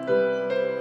내가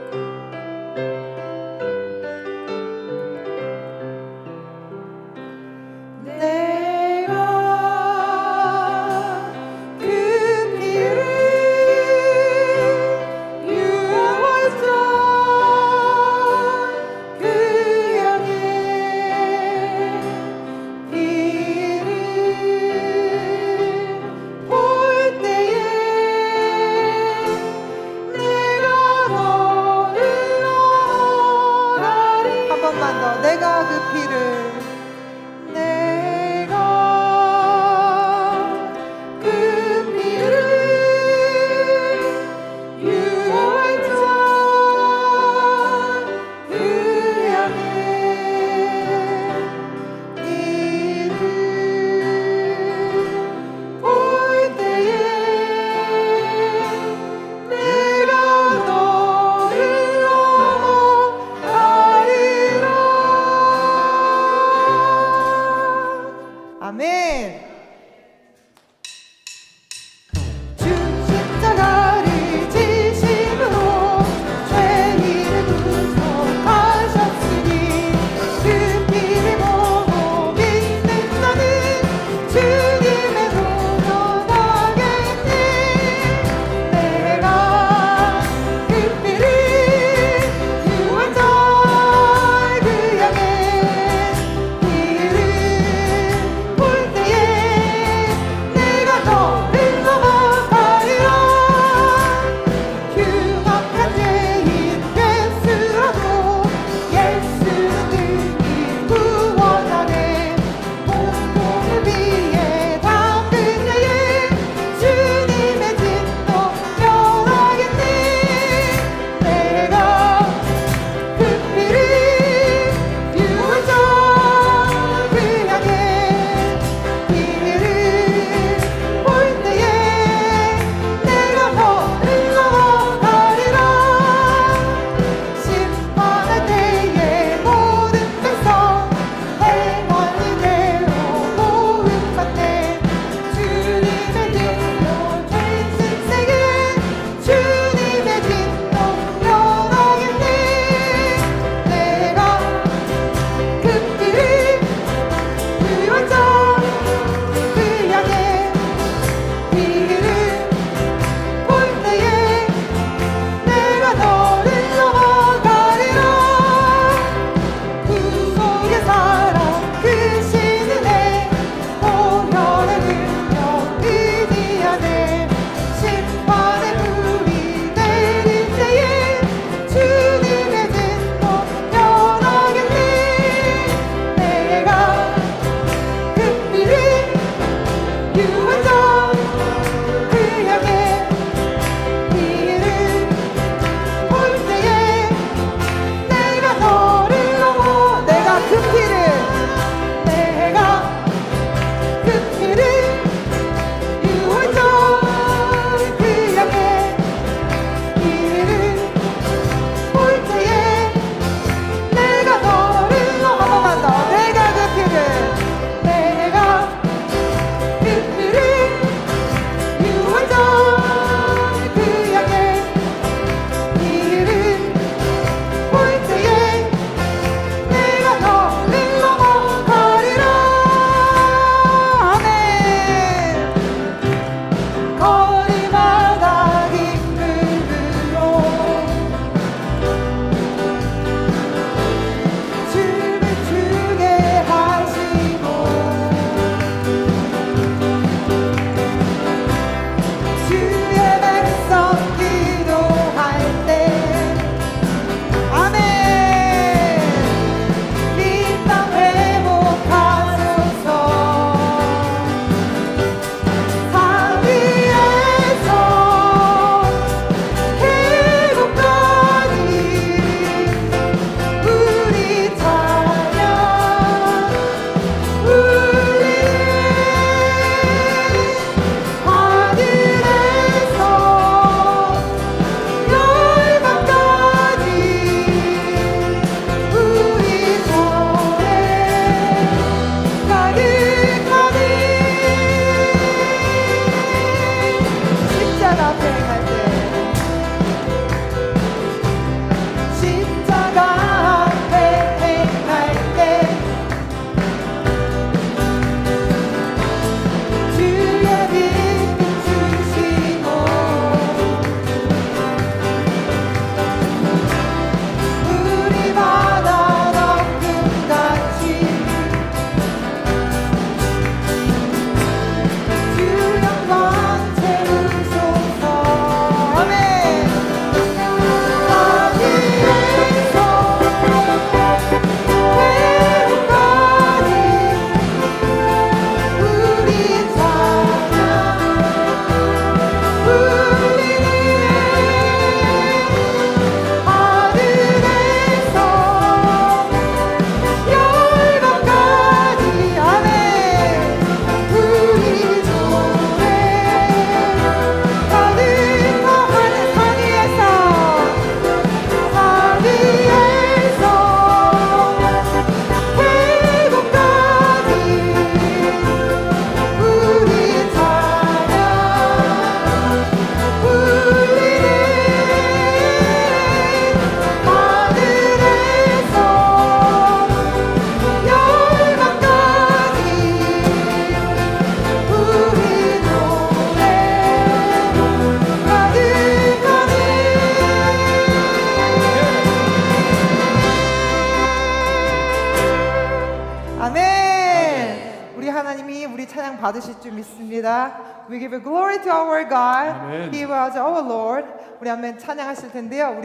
찬양 받으실 줄 믿습니다. We give glory to our God. 아멘. He was our Lord. 우리 아멘 찬양하실 텐데요.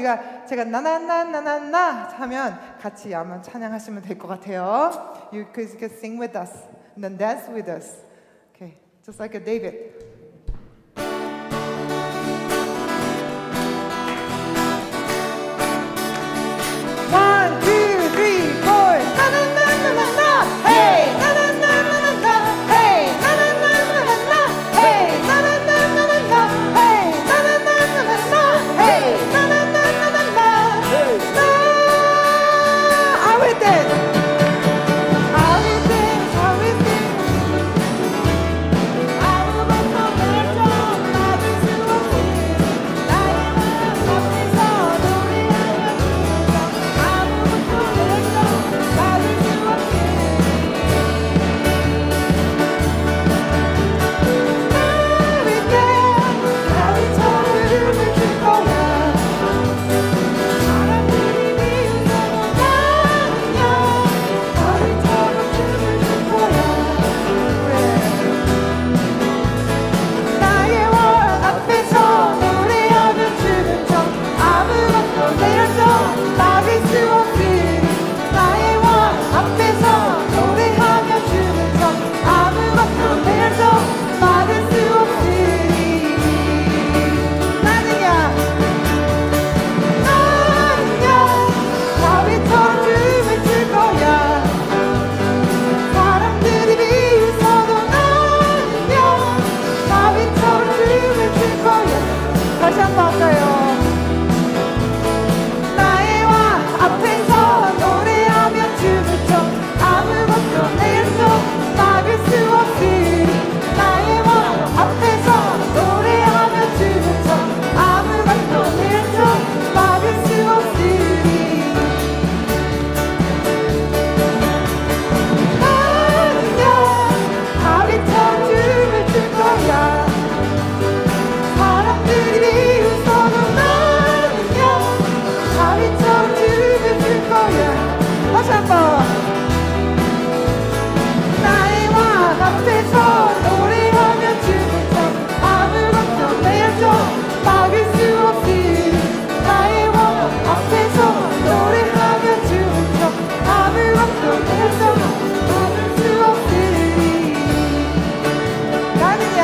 제가 나나나나나나 하면 같이 아마 찬양하시면 될 것 같아요. You can sing with us and then dance with us. Okay, just like a David. One, two, three, four. Na na na na na na. Hey, na na na na na na. Hey, na na na na na na. Hey, na na na na na na. Hey, na na na na na na. Hey, na na na na na na. Na. I will dance. I will dance. I will sing. I will go from there to 나를 수없이 나의 마음 앞에서 노래하며 아무것도 내서 나를 수없이 나위처럼 춤을 출 거야. 사람들이 미웃어도 나는요 나위처럼 춤을 출 거야. 나의 왕 앞에서 노래하며 추는 척 아무것도 내려줘 막을 수 없으리. 나의 왕 앞에서 노래하며 추는 척 아무것도 내려줘 막을 수 없으리. 나는야 다윗처럼 춤을 출 거야. 사람들이 비웃어도 나는요 다윗처럼 춤을 출 거야. 다시 한번 할까요? 나의 왕 앞에서 노래하며 춤을 춰 아무것도 내서 막을 수 없으리. 나의 왕 앞에서 노래하며 춤을 춰 아무것도 내서 막을 수 없으리. 나는요 다윗처럼 춤을 출 거야. 사람들이 비웃어도 나는요 다윗처럼 춤을 출 거야. 다시 한번. 나의 왕 앞에서 노래하며 춤을 춰 아무것도 내줘 막을 수 없으리. 나의 왕 앞에서 노래하며 춤을 춰 아무것도 내줘 막을 수 없으리. 나는야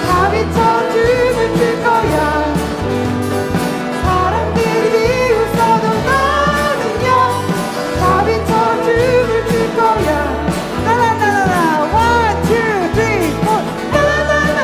다윗처럼 춤을 출 거야. 사람들이 비웃어도 나는요 다윗처럼 춤을 출 거야. 나나나나나 one two three four 나나나나나나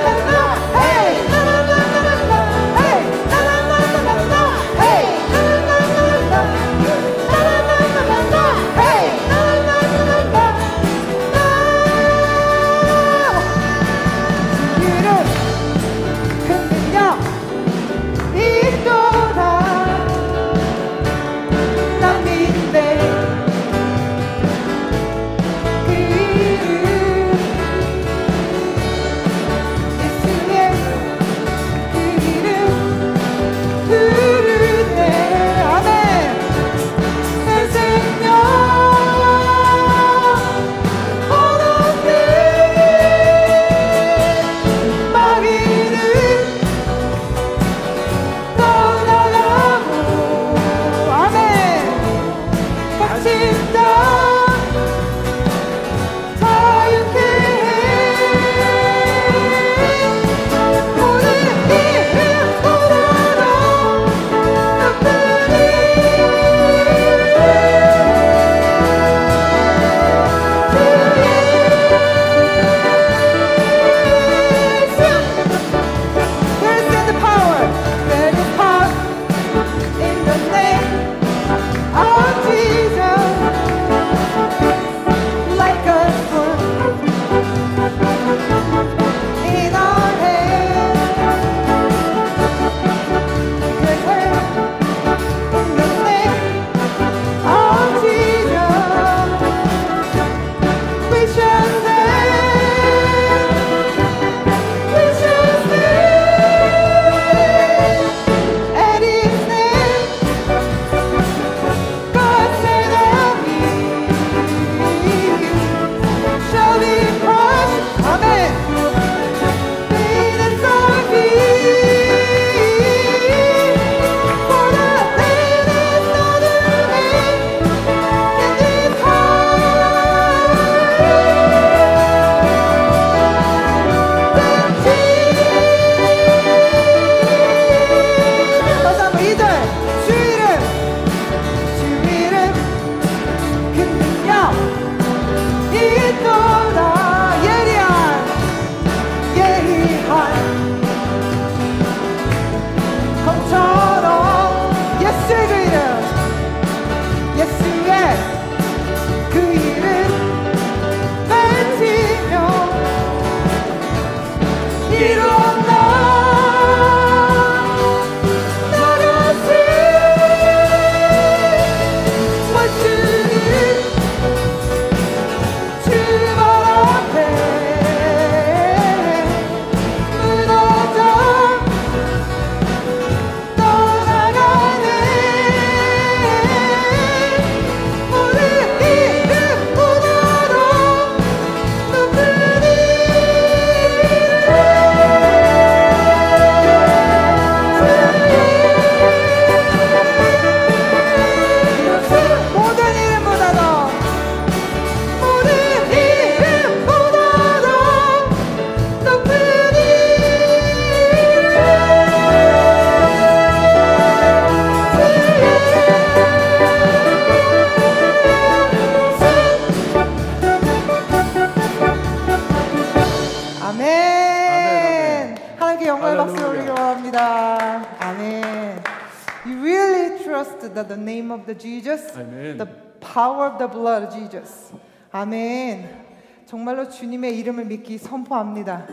하나님께 영광의 박수 할렐루야. 올리기 원합니다. 아멘. You really trust the name of the Jesus? 아멘. The power of the blood of Jesus. 아멘. 정말로 주님의 이름을 믿기 선포합니다.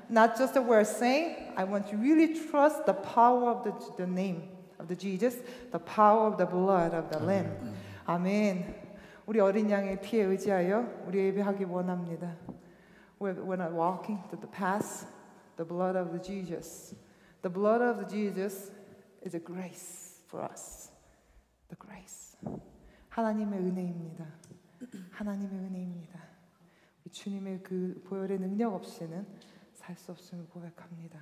Not just a word saying, I want you to really trust the power of the name of the Jesus, the power of the blood of the Lamb. 아멘. 우리 어린 양의 피에 의지하여 우리 예배하기 원합니다. We're not walking to the past, the blood of the Jesus. The blood of the Jesus is a grace for us. The grace. 하나님의 은혜입니다. 하나님의 은혜입니다. 주님의 그 보혈의 능력 없이는 살 수 없음을 고백합니다.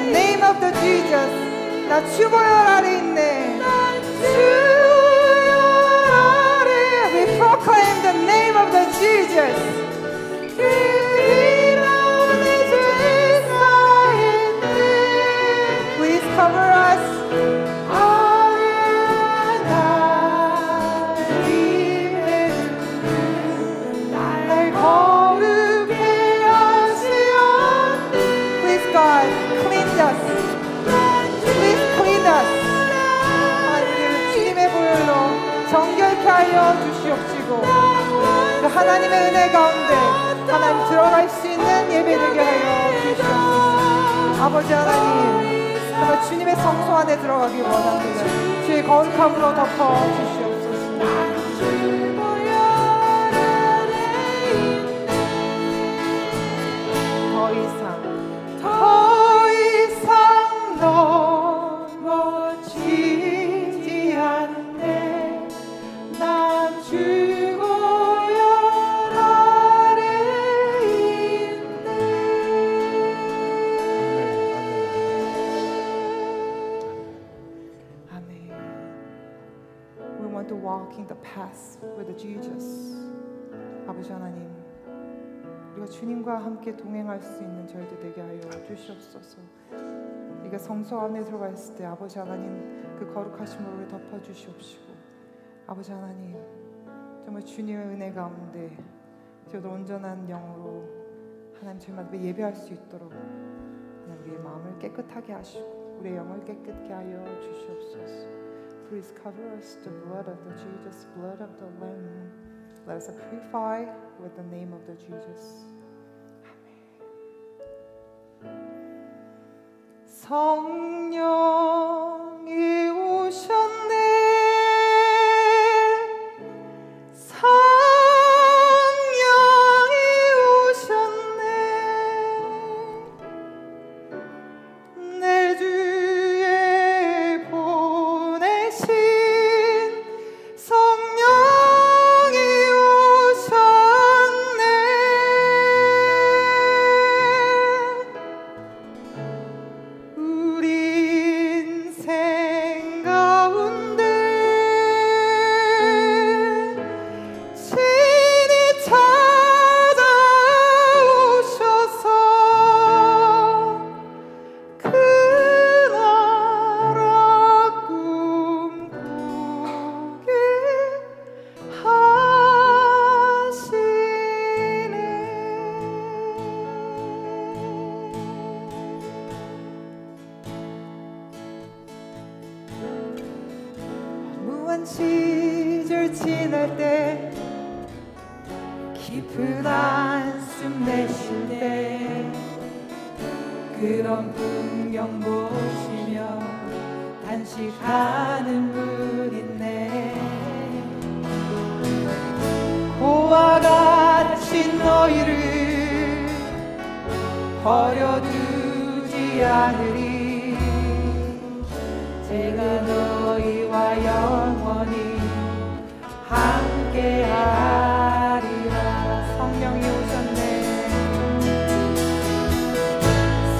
the name of the Jesus. 나 주보혈 아래 있네. 주보혈 아래. We proclaim the name of the Jesus. 그 이름에 주사 있네. Please cover us. 정결케 하여 주시옵시고 그 하나님의 은혜 가운데 하나님 들어갈 수 있는 예배되게 하여 주시옵소서. 아버지 하나님 정말 주님의 성소 안에 들어가기 원합니다. 주의 거룩함으로 덮어 주시옵소서. 더 이상 넘어지지 않네. 난 주보혈 아래 있네. 아멘. We want to walk in the path with Jesus. 아버지 하나님, 우리가 주님과 함께 동행할 수 있는 저희들 되게 하여 주시옵소서. 우리가 성소 안에 들어갔을 때 아버지 하나님 그 거룩하심으로 우리 덮어주시옵시고, 아버지 하나님 정말 주님의 은혜 가운데 저희도 온전한 영으로 하나님 저희만 예배할 수 있도록 하나님 우리의 마음을 깨끗하게 하시고 우리의 영을 깨끗게 하여 주시옵소서. Please cover us the blood of the Jesus, blood of the Lamb. Let us purify with the name of the Jesus. 성령이 오셨네. 성령이 오셨네. 내 주에 보내신 성령이 오셨네. 우리 인생 가운데 신이 찾아오셔서 그 나라 꿈꾸게 하시네. 무한 시절 지날 때 깊은 한숨 내쉴 때 그런 풍경 보시며 단식하는 분 있네. 고와 같이 너희를 버려두지 않으리. 제가 너희와 영원히 함께하리라. 성령이 오셨네.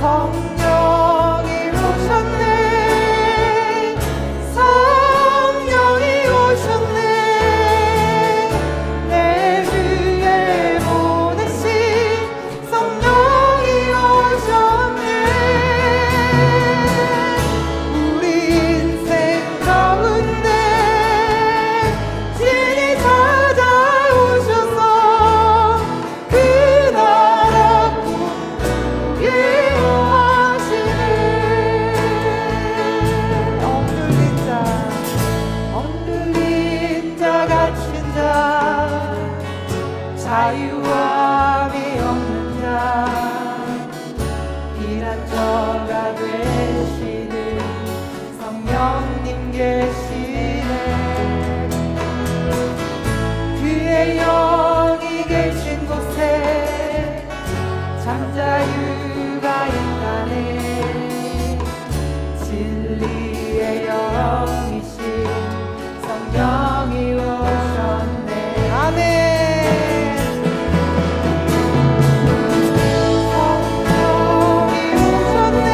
성령이 오셨네. 성령이 오셨네. 내 주에 보내신 성령이 오셨네. 우리 인생 가운데 진이 찾아오셔서 그 나라 꿈꾸게 하시네. 억눌린 자 갇힌 자 자유함이 없는 자 피난처가 되시는 성령님 계시네. 그의 영이 계신 곳에 잠자유가 있다네. 진리의 영이신 성령이 오셨네. 아멘. 성령이 오셨네.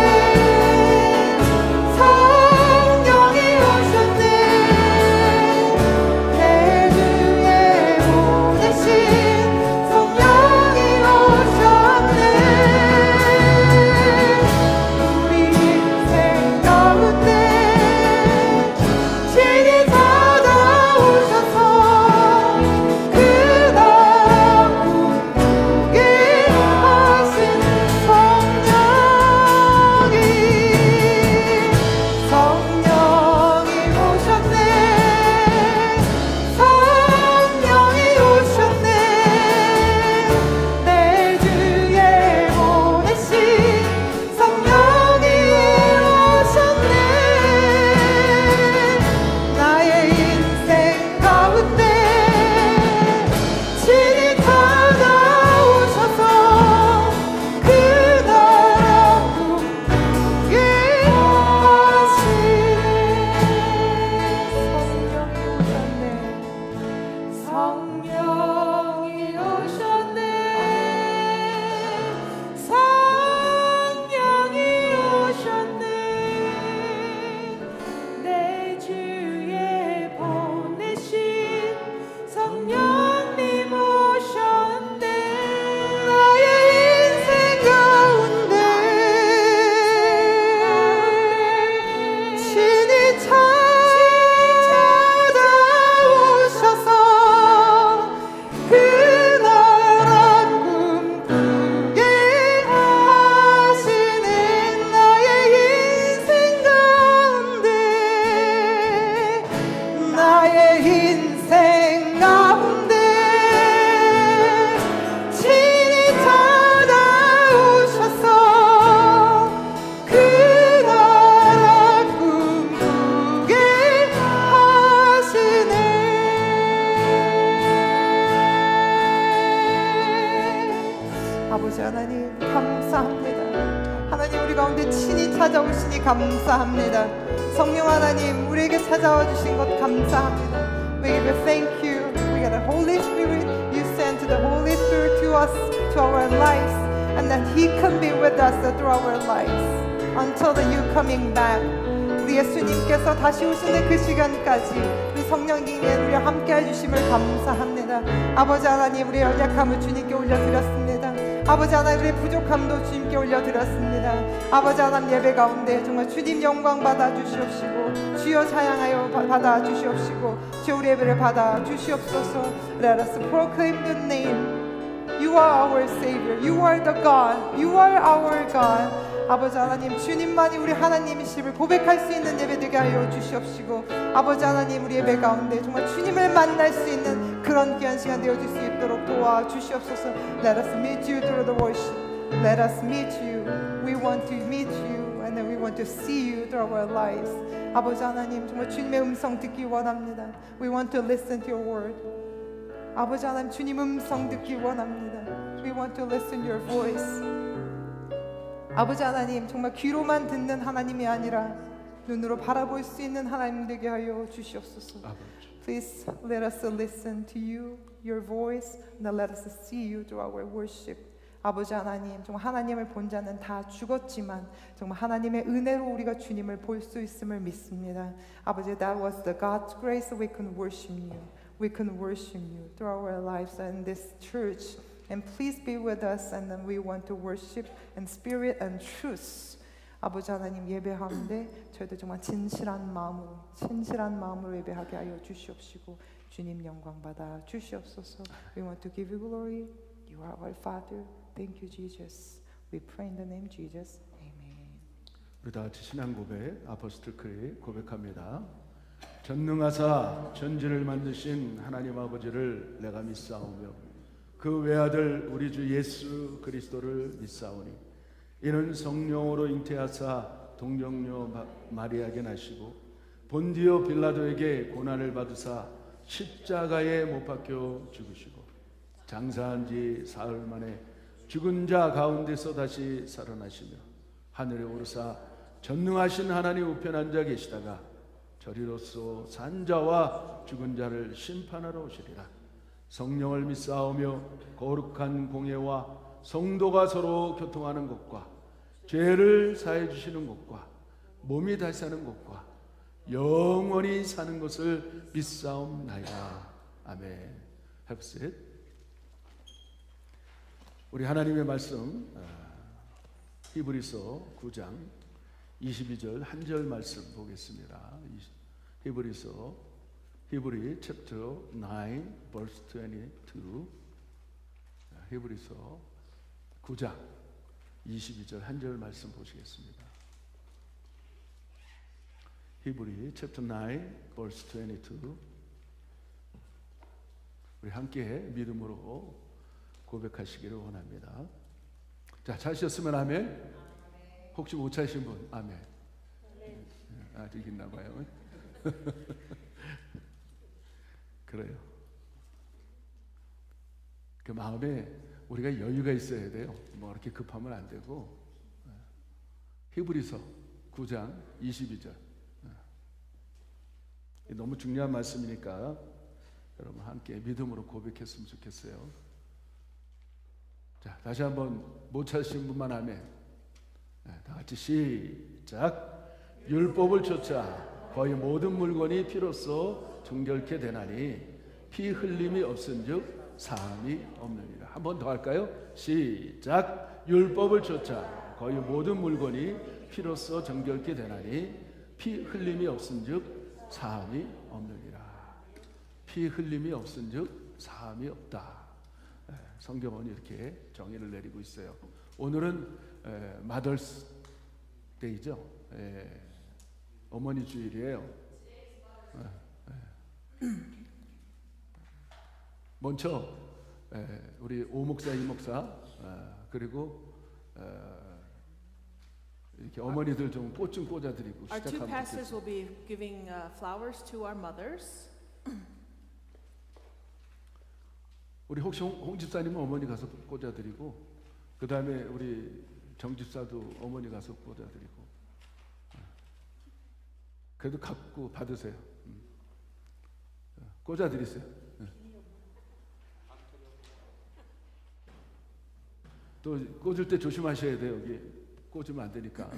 아버지 하나님 감사합니다. 하나님 우리 가운데 친히 찾아오시니 감사합니다. 성령 하나님 우리에게 찾아와 주신 것 감사합니다. We give you thank you. We got the Holy Spirit. You sent the Holy Spirit to us, to our lives, and that He can be with us through our lives until the you coming back. 우리 예수님께서 다시 오시는 그 시간까지 우리 성령님이 우리와 함께 해주심을 감사합니다. 아버지 하나님 우리의 연약함을 주님께 올려드렸습니다. 아버지 하나님 우리의 부족함도 주님께 올려드렸습니다. 아버지 하나님 예배 가운데 정말 주님 영광 받아 주시옵시고 주여 찬양하여 받아 주시옵시고 주여 우리 예배를 받아 주시옵소서. Let us proclaim the name. You are our Savior. You are the God. You are our God. 아버지 하나님 주님만이 우리 하나님이심을 고백할 수 있는 예배 되게 하여 주시옵시고 아버지 하나님 우리 예배 가운데 정말 주님을 만날 수 있는 그런 귀한 시간 되어줄 수 있도록 도와주시옵소서. Let us meet you through the worship. Let us meet you. We want to meet you and then we want to see you through our lives. 아버지 하나님 정말 주님의 음성 듣기 원합니다. We want to listen to your word. 아버지 하나님 주님 음성 듣기 원합니다. We want to listen to your voice. 아버지 하나님 정말 귀로만 듣는 하나님이 아니라 눈으로 바라볼 수 있는 하나님 되게 하여 주시옵소서. Please let us listen to you, your voice, and let us see you through our worship. 아버지 하나님 정말 하나님을 본 자는 다 죽었지만 정말 하나님의 은혜로 우리가 주님을 볼 수 있음을 믿습니다. 아버지 that was the God's grace we can worship you. We can worship you through our lives in this church. And please be with us and then we want to worship in spirit and truth. 아버지 하나님 예배하는데 저희도 정말 진실한 마음으로 예배하게 하여 주시옵시고 주님 영광 받아 주시옵소서. We want to give you glory. You are our Father. Thank you, Jesus. We pray in the name of Jesus. Amen. 우리 다 같이 신앙 고백, 아포스톨 크리 고백합니다. 전능하사 천지를 만드신 하나님 아버지를 내가 믿사오며 그 외아들 우리 주 예수 그리스도를 믿사오니 이는 성령으로 잉태하사 동정녀 마리아에게 나시고 본디오 빌라도에게 고난을 받으사 십자가에 못 박혀 죽으시고 장사한 지 사흘 만에 죽은 자 가운데서 다시 살아나시며 하늘에 오르사 전능하신 하나님 우편 앉아 계시다가 저리로서 산 자와 죽은 자를 심판하러 오시리라. 성령을 믿사오며 거룩한 공예와 성도가 서로 교통하는 것과 죄를 사해 주시는 것과 몸이 다시 사는 것과 영원히 사는 것을 믿사옵나이다. 아멘. Have said. 우리 하나님의 말씀 히브리서 9장 22절 한 절 말씀 보겠습니다. 히브리 chapter 9 verse 22. 히브리서 9장 22절 한 절 말씀 보시겠습니다. 히브리 chapter 9 verse 22. 우리 함께 믿음으로 고백하시기를 원합니다. 자, 찾으셨으면 아멘. 혹시 못 찾으신 분 아멘. 아직 있나 봐요. 그래요. 그 마음에 우리가 여유가 있어야 돼요. 뭐 이렇게 급하면 안 되고. 히브리서 9장 22절. 너무 중요한 말씀이니까 여러분 함께 믿음으로 고백했으면 좋겠어요. 자, 다시 한번 못 찾으신 분만 하면 다 같이 시작. 율법을 좇아 거의 모든 물건이 피로써 정결케 되나니 피 흘림이 없은즉 사함이 없느니라. 한 번 더 할까요? 시작. 율법을 좇아 거의 모든 물건이 피로써 정결케 되나니 피 흘림이 없은즉 사함이 없느니라. 피 흘림이 없은즉 사함이 없다. 성경은 이렇게 정의를 내리고 있어요. 오늘은 마더스 데이죠. 어머니 주일이에요. 먼저 우리 오 목사, 이 목사 그리고 이렇게 어머니들 좀 꽃 좀 꽂아드리고 Our two 시작하면 pastors 좋겠습니다. will be giving flowers to our mothers. 우리 혹시 홍 집사님은 어머니 가서 꽂아드리고 그 다음에 우리 정집사도 어머니 가서 꽂아드리고. 그래도 갖고 받으세요. 꽂아드리세요. 또 꽂을 때 조심하셔야 돼요. 여기 꽂으면 안 되니까.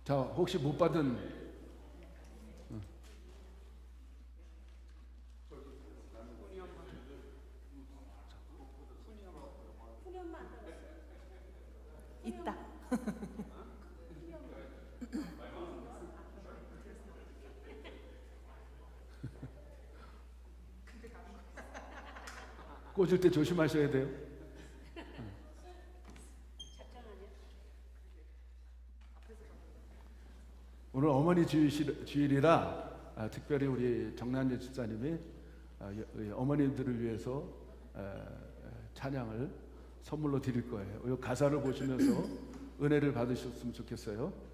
자, 혹시 못 받은 있다. 꽂을 때 조심하셔야 돼요. 오늘 어머니 주일이라 특별히 우리 정난재 집사님이 어머님들을 위해서 찬양을 선물로 드릴 거예요. 이 가사를 보시면서 은혜를 받으셨으면 좋겠어요.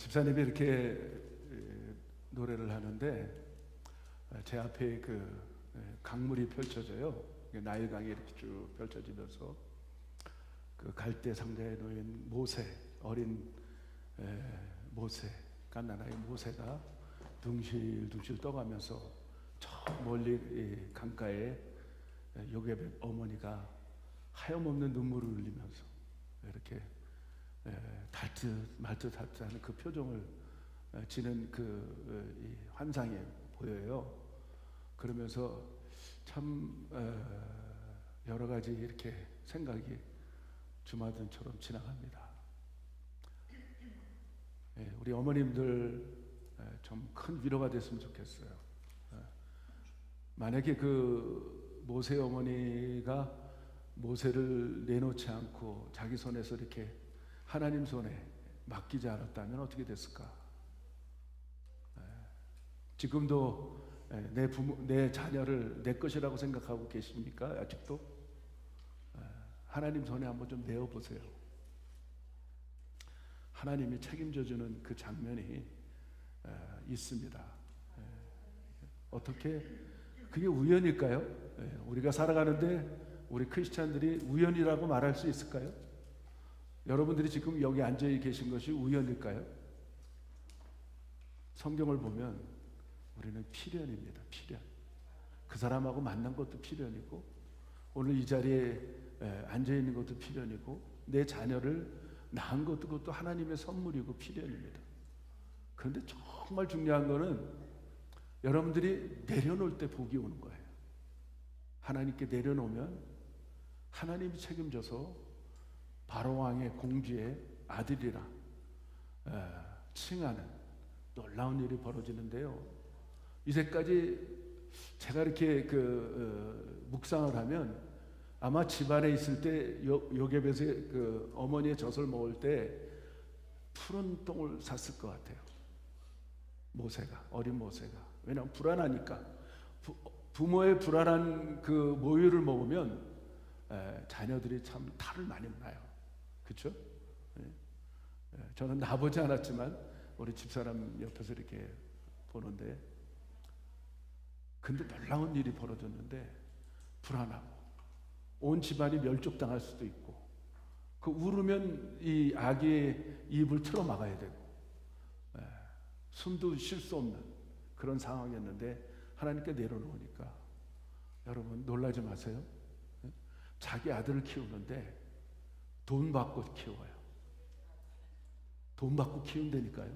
집사님이 이렇게 노래를 하는데 제 앞에 그 강물이 펼쳐져요. 나일강이 이렇게 쭉 펼쳐지면서 그 갈대 상자에 놓인 모세, 어린 모세, 갓난아이 모세가 둥실둥실 떠가면서 저 멀리 강가에 요게벳 어머니가 하염없는 눈물을 흘리면서 이렇게 달듯 말듯 하는 그 표정을 지는 그 환상이 보여요. 그러면서 참 여러 가지 이렇게 생각이 주마등처럼 지나갑니다. 우리 어머님들 좀 큰 위로가 됐으면 좋겠어요. 만약에 그 모세 어머니가 모세를 내놓지 않고 자기 손에서 이렇게 하나님 손에 맡기지 않았다면 어떻게 됐을까? 지금도 내 자녀를 내 것이라고 생각하고 계십니까? 아직도? 하나님 손에 한번 좀 내어보세요. 하나님이 책임져주는 그 장면이 있습니다. 어떻게 그게 우연일까요? 우리가 살아가는데 우리 크리스찬들이 우연이라고 말할 수 있을까요? 여러분들이 지금 여기 앉아 계신 것이 우연일까요? 성경을 보면 우리는 필연입니다. 필연. 그 사람하고 만난 것도 필연이고 오늘 이 자리에 앉아 있는 것도 필연이고 내 자녀를 낳은 것도 그것도 하나님의 선물이고 필연입니다. 그런데 정말 중요한 거는 여러분들이 내려놓을 때 복이 오는 거예요. 하나님께 내려놓으면 하나님이 책임져서 바로왕의 공주의 아들이라 칭하는 놀라운 일이 벌어지는데요. 이제까지 제가 이렇게 묵상을 하면 아마 집안에 있을 때 요게벳의 그 어머니의 젖을 먹을 때 푸른 똥을 샀을 것 같아요. 모세가, 어린 모세가. 왜냐하면 불안하니까. 부모의 불안한 그 모유를 먹으면 자녀들이 참 탈을 많이 나요. 그렇죠? 저는 나보지 않았지만 우리 집사람 옆에서 이렇게 보는데 근데 놀라운 일이 벌어졌는데 불안하고 온 집안이 멸족당할 수도 있고 그 울으면 이 아기의 입을 틀어 막아야 되고 숨도 쉴 수 없는 그런 상황이었는데 하나님께 내려놓으니까 여러분 놀라지 마세요. 자기 아들을 키우는데 돈 받고 키워요. 돈 받고 키운다니까요.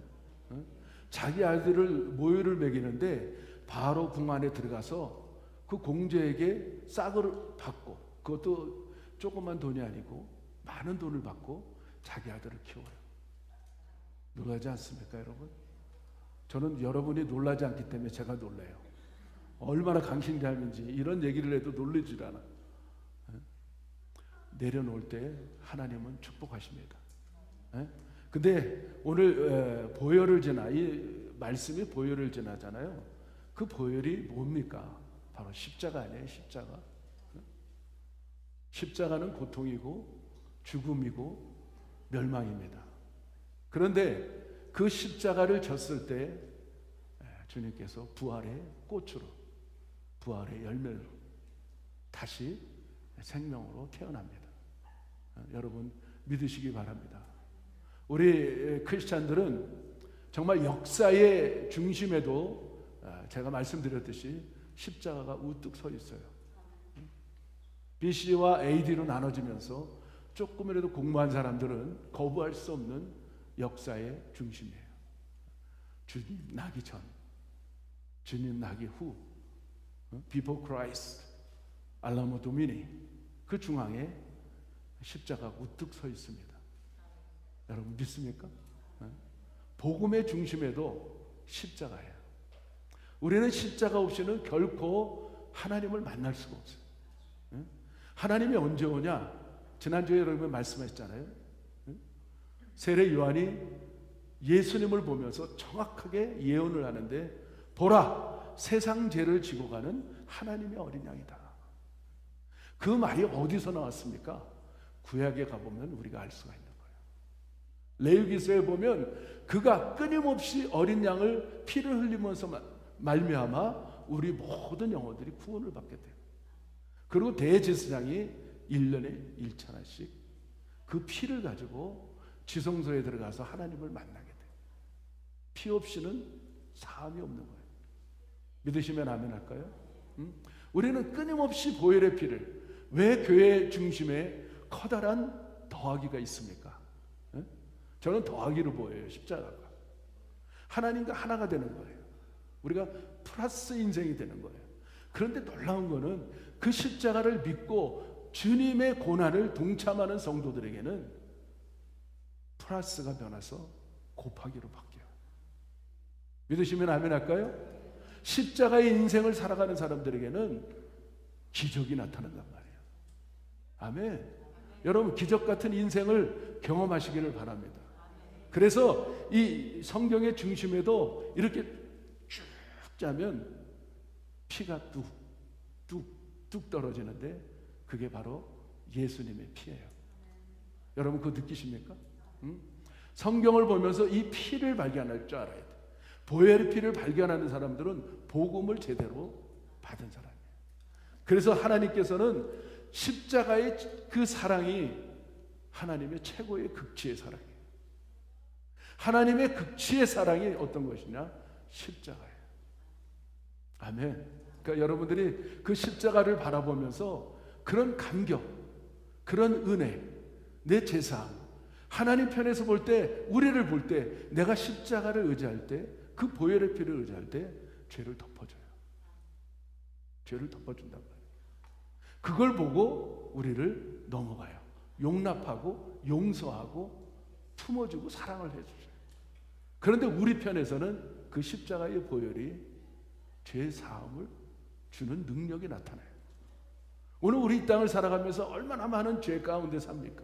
자기 아들을 모유를 먹이는데 바로 궁 안에 들어가서 그 공주에게 싹을 받고 그것도 조그만 돈이 아니고 많은 돈을 받고 자기 아들을 키워요. 놀라지 않습니까, 여러분? 저는 여러분이 놀라지 않기 때문에 제가 놀라요. 얼마나 강신장인지 이런 얘기를 해도 놀라질 않아. 내려놓을 때 하나님은 축복하십니다. 근데 오늘 보혈을 지나 이 말씀이 보혈을 지나잖아요. 그 보혈이 뭡니까? 바로 십자가 아니에요, 십자가. 십자가는 고통이고 죽음이고 멸망입니다. 그런데 그 십자가를 졌을 때 주님께서 부활의 꽃으로 부활의 열매로 다시 생명으로 태어납니다. 여러분 믿으시기 바랍니다. 우리 크리스찬들은 정말 역사의 중심에도 제가 말씀드렸듯이 십자가가 우뚝 서 있어요. BC와 AD로 나눠지면서 조금이라도 공부한 사람들은 거부할 수 없는 역사의 중심이에요. 주님 나기 전, 주님 나기 후, Before Christ, 알라모 도미니 그 중앙에 십자가가 우뚝 서 있습니다. 여러분 믿습니까? 복음의 중심에도 십자가예요. 우리는 십자가 없이는 결코 하나님을 만날 수가 없어요. 하나님이 언제 오냐? 지난주에 여러분 말씀하셨잖아요. 세례 요한이 예수님을 보면서 정확하게 예언을 하는데 보라 세상 죄를 지고 가는 하나님의 어린 양이다. 그 말이 어디서 나왔습니까? 구약에 가보면 우리가 알 수가 있는 거예요. 레위기서에 보면 그가 끊임없이 어린 양을 피를 흘리면서 말미암아 우리 모든 영혼들이 구원을 받게 돼요. 그리고 대제사장이 1년에 1차례씩 그 피를 가지고 지성소에 들어가서 하나님을 만나게 돼요. 피 없이는 사함이 없는 거예요. 믿으시면 아멘 할까요? 우리는 끊임없이 보혈의 피를, 왜 교회 중심에 커다란 더하기가 있습니까? 저는 더하기로 보여요. 십자가가 하나님과 하나가 되는 거예요. 우리가 플러스 인생이 되는 거예요. 그런데 놀라운 거는 그 십자가를 믿고 주님의 고난을 동참하는 성도들에게는 플러스가 변해서 곱하기로 바뀌어요. 믿으시면 아멘 할까요? 십자가의 인생을 살아가는 사람들에게는 기적이 나타난단 말이에요. 아멘. 여러분, 기적 같은 인생을 경험하시기를 바랍니다. 그래서 이 성경의 중심에도 이렇게 쭉 짜면 피가 뚝 떨어지는데 그게 바로 예수님의 피예요. 여러분, 그거 느끼십니까? 성경을 보면서 이 피를 발견할 줄 알아야 돼요. 보혈의 피를 발견하는 사람들은 복음을 제대로 받은 사람이에요. 그래서 하나님께서는 십자가의 그 사랑이 하나님의 최고의 극치의 사랑이에요. 하나님의 극치의 사랑이 어떤 것이냐? 십자가예요. 아멘. 그러니까 여러분들이 그 십자가를 바라보면서 그런 감격, 그런 은혜, 내 제사함, 하나님 편에서 볼 때, 우리를 볼 때, 내가 십자가를 의지할 때, 그 보혈의 피를 의지할 때 죄를 덮어줘요. 죄를 덮어준단 말이에요. 그걸 보고 우리를 넘어가요. 용납하고 용서하고 품어주고 사랑을 해주죠. 그런데 우리 편에서는 그 십자가의 보혈이 죄 사함을 주는 능력이 나타나요. 오늘 우리 이 땅을 살아가면서 얼마나 많은 죄 가운데 삽니까?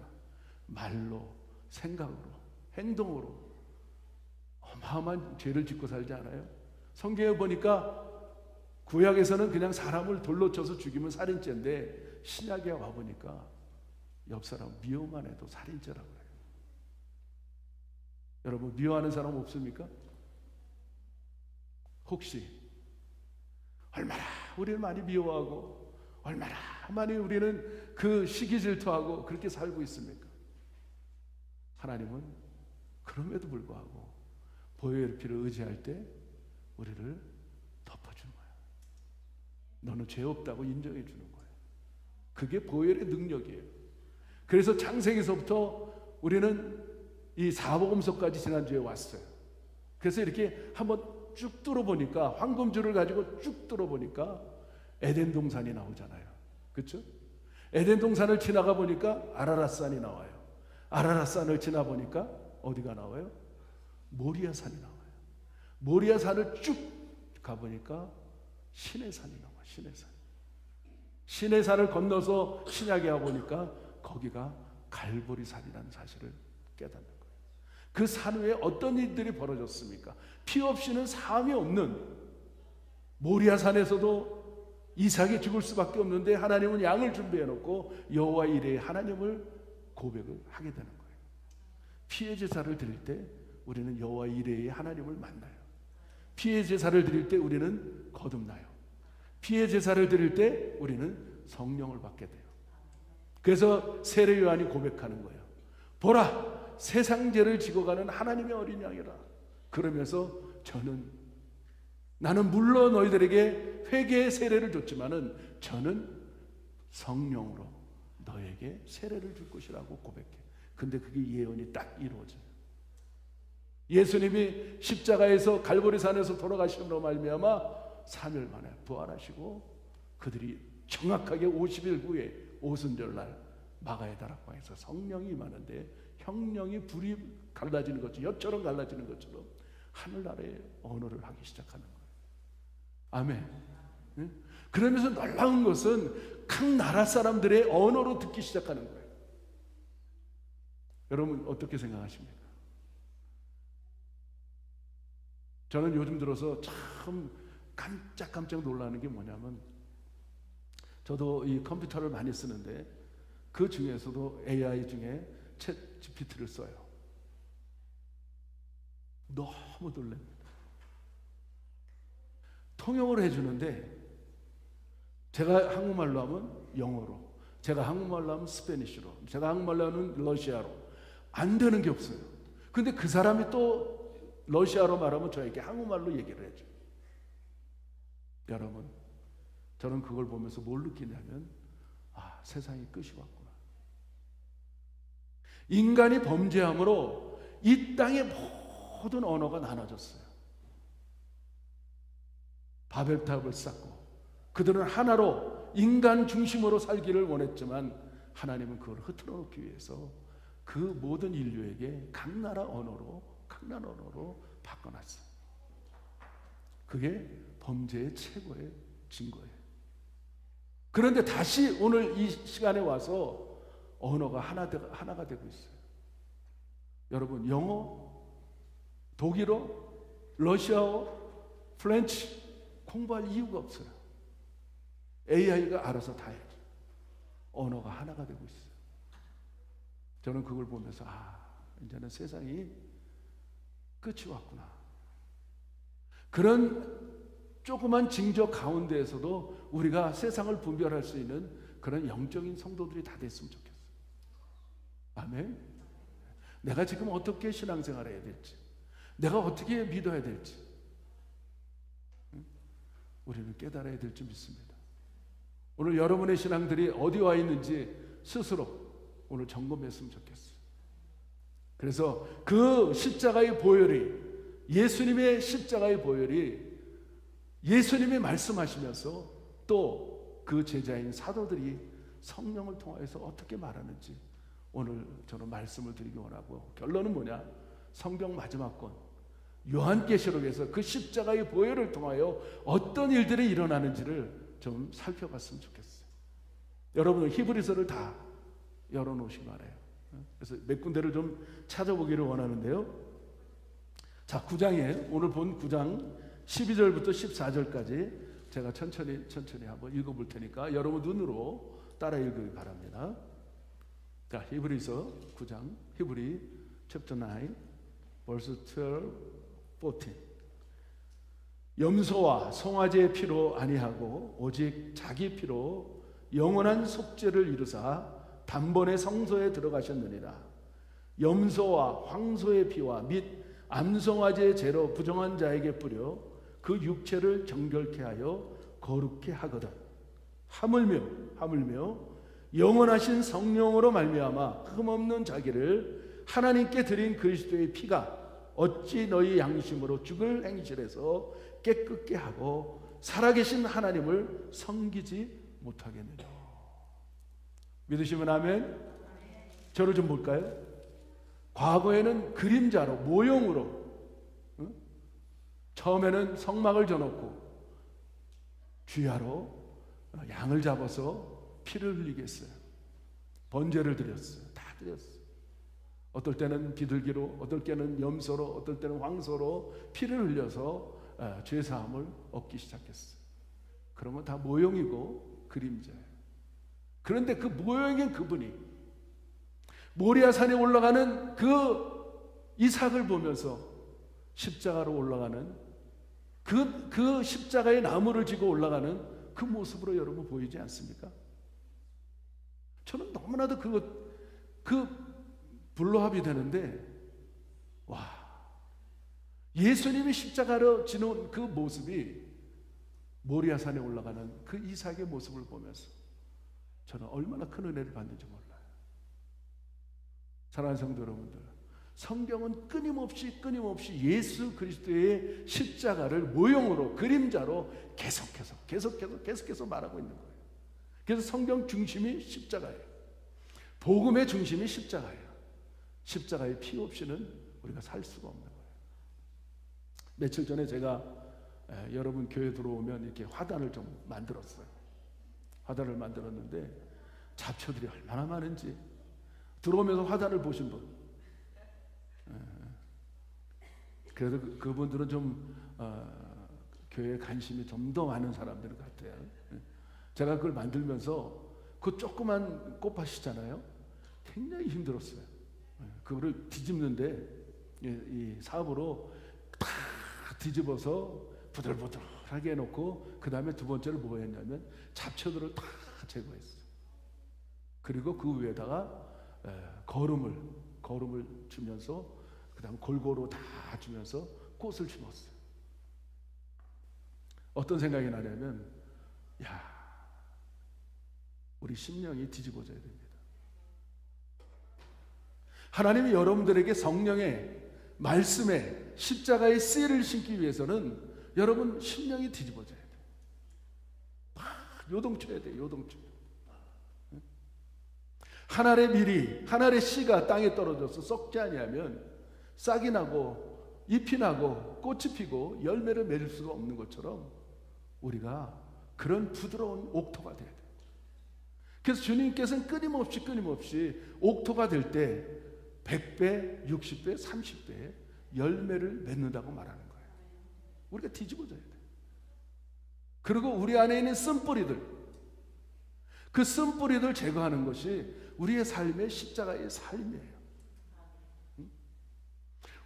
말로, 생각으로, 행동으로 어마어마한 죄를 짓고 살지 않아요? 성경에 보니까 구약에서는 그냥 사람을 돌로 쳐서 죽이면 살인죄인데 신약에 와보니까 옆 사람 미워만 해도 살인죄라고 해요. 여러분, 미워하는 사람 없습니까? 혹시 얼마나 우리를 많이 미워하고 얼마나 많이 우리는 그 시기 질투하고 그렇게 살고 있습니까? 하나님은 그럼에도 불구하고 보혈의 피를 의지할 때 우리를 덮어주는 거예요. 너는 죄 없다고 인정해 주는 거예요. 그게 보혈의 능력이에요. 그래서 창세기서부터 우리는 이 사복음서까지 지난주에 왔어요. 그래서 이렇게 한번 쭉 뚫어보니까, 황금줄을 가지고 쭉 뚫어보니까 에덴 동산이 나오잖아요. 그렇죠? 에덴 동산을 지나가 보니까 아라랏산이 나와요. 아라랏산을 지나 보니까 어디가 나와요? 모리아산이 나와요. 모리아산을 쭉 가보니까 시내산이 나와요. 시내산. 시내산을 건너서 신약에 와보니까 거기가 갈보리산이라는 사실을 깨닫는 거예요. 그 산 위에 어떤 일들이 벌어졌습니까? 피 없이는 사함이 없는 모리아산에서도 이삭이 죽을 수밖에 없는데 하나님은 양을 준비해 놓고 여호와 이레의 하나님을 고백을 하게 되는 거예요. 피의 제사를 드릴 때 우리는 여호와 이레의 하나님을 만나요. 피의 제사를 드릴 때 우리는 거듭나요. 피의 제사를 드릴 때 우리는 성령을 받게 돼요. 그래서 세례 요한이 고백하는 거예요. 보라, 세상 죄를 지고 가는 하나님의 어린 양이라. 그러면서 나는 물론 너희들에게 회개의 세례를 줬지만은 저는 성령으로 너에게 세례를 줄 것이라고 고백해. 근데 그게 예언이 딱 이루어져요. 예수님이 십자가에서 갈보리산에서 돌아가심으로 말미암아 3일 만에 부활하시고 그들이 정확하게 50일 후에 오순절날 마가의 다락방에서 성령이 임하는데 형령이 불이 갈라지는 것처럼, 엿처럼 갈라지는 것처럼 하늘나라의 언어를 하기 시작하는 거예요. 아멘. 네? 그러면서 놀라운 것은 각 나라 사람들의 언어로 듣기 시작하는 거예요. 여러분 어떻게 생각하십니까? 저는 요즘 들어서 참 깜짝 놀라는 게 뭐냐면, 저도 이 컴퓨터를 많이 쓰는데 그 중에서도 AI 중에 챗 GPT를 써요. 너무 놀랍니다. 통역을 해주는데 제가 한국말로 하면 영어로, 제가 한국말로 하면 스페니쉬로, 제가 한국말로 하면 러시아로, 안 되는 게 없어요. 근데 그 사람이 또 러시아로 말하면 저에게 한국말로 얘기를 해줘. 여러분, 저는 그걸 보면서 뭘 느끼냐면, 아, 세상이 끝이 왔구나. 인간이 범죄함으로 이 땅의 모든 언어가 나눠졌어요. 바벨탑을 쌓고 그들은 하나로 인간 중심으로 살기를 원했지만 하나님은 그걸 흐트러 놓기 위해서 그 모든 인류에게 각 나라 언어로 바꿔놨어요. 그게 범죄의 최고의 증거예요. 그런데 다시 오늘 이 시간에 와서 언어가 하나가 되고 있어요. 여러분, 영어, 독일어, 러시아어, 프렌치 공부할 이유가 없어요. AI가 알아서 다 해요. 언어가 하나가 되고 있어요. 저는 그걸 보면서 이제는 세상이 끝이 왔구나. 그런 조그만 징조 가운데에서도 우리가 세상을 분별할 수 있는 그런 영적인 성도들이 다 됐으면 좋겠어요. 아멘. 내가 지금 어떻게 신앙생활을 해야 될지, 내가 어떻게 믿어야 될지 우리는 깨달아야 될 줄 믿습니다. 오늘 여러분의 신앙들이 어디 와 있는지 스스로 오늘 점검했으면 좋겠어요. 그래서 그 십자가의 보혈이, 예수님의 십자가의 보혈이 예수님이 말씀하시면서 또 그 제자인 사도들이 성령을 통해서 어떻게 말하는지 오늘 저는 말씀을 드리기 원하고, 결론은 뭐냐? 성경 마지막 권 요한계시록에서 그 십자가의 보혈을 통하여 어떤 일들이 일어나는지를 좀 살펴봤으면 좋겠어요. 여러분은 히브리서를 다 열어놓으시기 바라요. 그래서 몇 군데를 좀 찾아보기를 원하는데요. 자, 9장에 오늘 본 9장 12절부터 14절까지 제가 천천히 한번 읽어볼 테니까 여러분 눈으로 따라 읽기 바랍니다. 자, 히브리서 9장, 히브리 chapter 9 verse 12, 14. 염소와 송아지의 피로 아니하고 오직 자기 피로 영원한 속죄를 이루사 단번에 성소에 들어가셨느니라. 염소와 황소의 피와 및 암송아지의 죄로 부정한 자에게 뿌려 그 육체를 정결케 하여 거룩케 하거든. 하물며 영원하신 성령으로 말미암아 흠없는 자기를 하나님께 드린 그리스도의 피가 어찌 너희 양심으로 죽을 행실에서 깨끗게 하고 살아계신 하나님을 섬기지 못하겠느냐. 믿으시면 아멘. 저를 좀 볼까요? 과거에는 그림자로, 모형으로, 처음에는 성막을 져놓고 쥐하로 양을 잡아서 피를 흘리게 했어요. 번제를 드렸어요. 다 드렸어요. 어떨 때는 비둘기로, 어떨 때는 염소로, 어떨 때는 황소로 피를 흘려서 죄사함을 얻기 시작했어요. 그런 건 다 모형이고 그림자예요. 그런데 그 모형인 그분이 모리아산에 올라가는 그 이삭을 보면서 십자가로 올라가는 그 십자가의 나무를 지고 올라가는 그 모습으로 여러분 보이지 않습니까? 저는 너무나도 그 불로합이 되는데, 와, 예수님이 십자가로 지는 그 모습이 모리아산에 올라가는 그 이삭의 모습을 보면서 저는 얼마나 큰 은혜를 받는지 몰라요. 사랑하는 성도 여러분들, 성경은 끊임없이 예수 그리스도의 십자가를 모형으로, 그림자로 계속해서 말하고 있는 거예요. 그래서 성경 중심이 십자가예요. 복음의 중심이 십자가예요. 십자가의 피 없이는 우리가 살 수가 없는 거예요. 며칠 전에 제가 여러분 교회 들어오면 이렇게 화단을 좀 만들었어요. 화단을 만들었는데 잡초들이 얼마나 많은지, 들어오면서 화단을 보신 분, 그래도 그분들은 좀 교회에 관심이 좀 더 많은 사람들 같아요. 제가 그걸 만들면서 그 조그만 꽃밭이잖아요. 굉장히 힘들었어요. 그거를 뒤집는데 이 삽으로 뒤집어서 부들부들하게 해놓고 그 다음에 두 번째로 뭐 했냐면 잡초들을 다 제거했어요. 그리고 그 위에다가 거름을 주면서 그 다음 골고루 다 주면서 꽃을 심었어요. 어떤 생각이 나냐면 우리 심령이 뒤집어져야 됩니다. 하나님이 여러분들에게 성령의 말씀에 십자가의 씨를 심기 위해서는 여러분 심령이 뒤집어져야 돼요. 막 요동쳐야 돼요. 요동쳐. 한 알의 밀이, 한 알의 씨가 땅에 떨어져서 썩지 아니하면 싹이 나고 잎이 나고 꽃이 피고 열매를 맺을 수가 없는 것처럼 우리가 그런 부드러운 옥토가 돼야 돼요. 그래서 주님께서는 끊임없이 옥토가 될 때 100배, 60배, 30배 열매를 맺는다고 말하는 거예요. 우리가 뒤집어져야 돼요. 그리고 우리 안에 있는 쓴뿌리들, 그 쓴뿌리들 제거하는 것이 우리의 삶의 십자가의 삶이에요.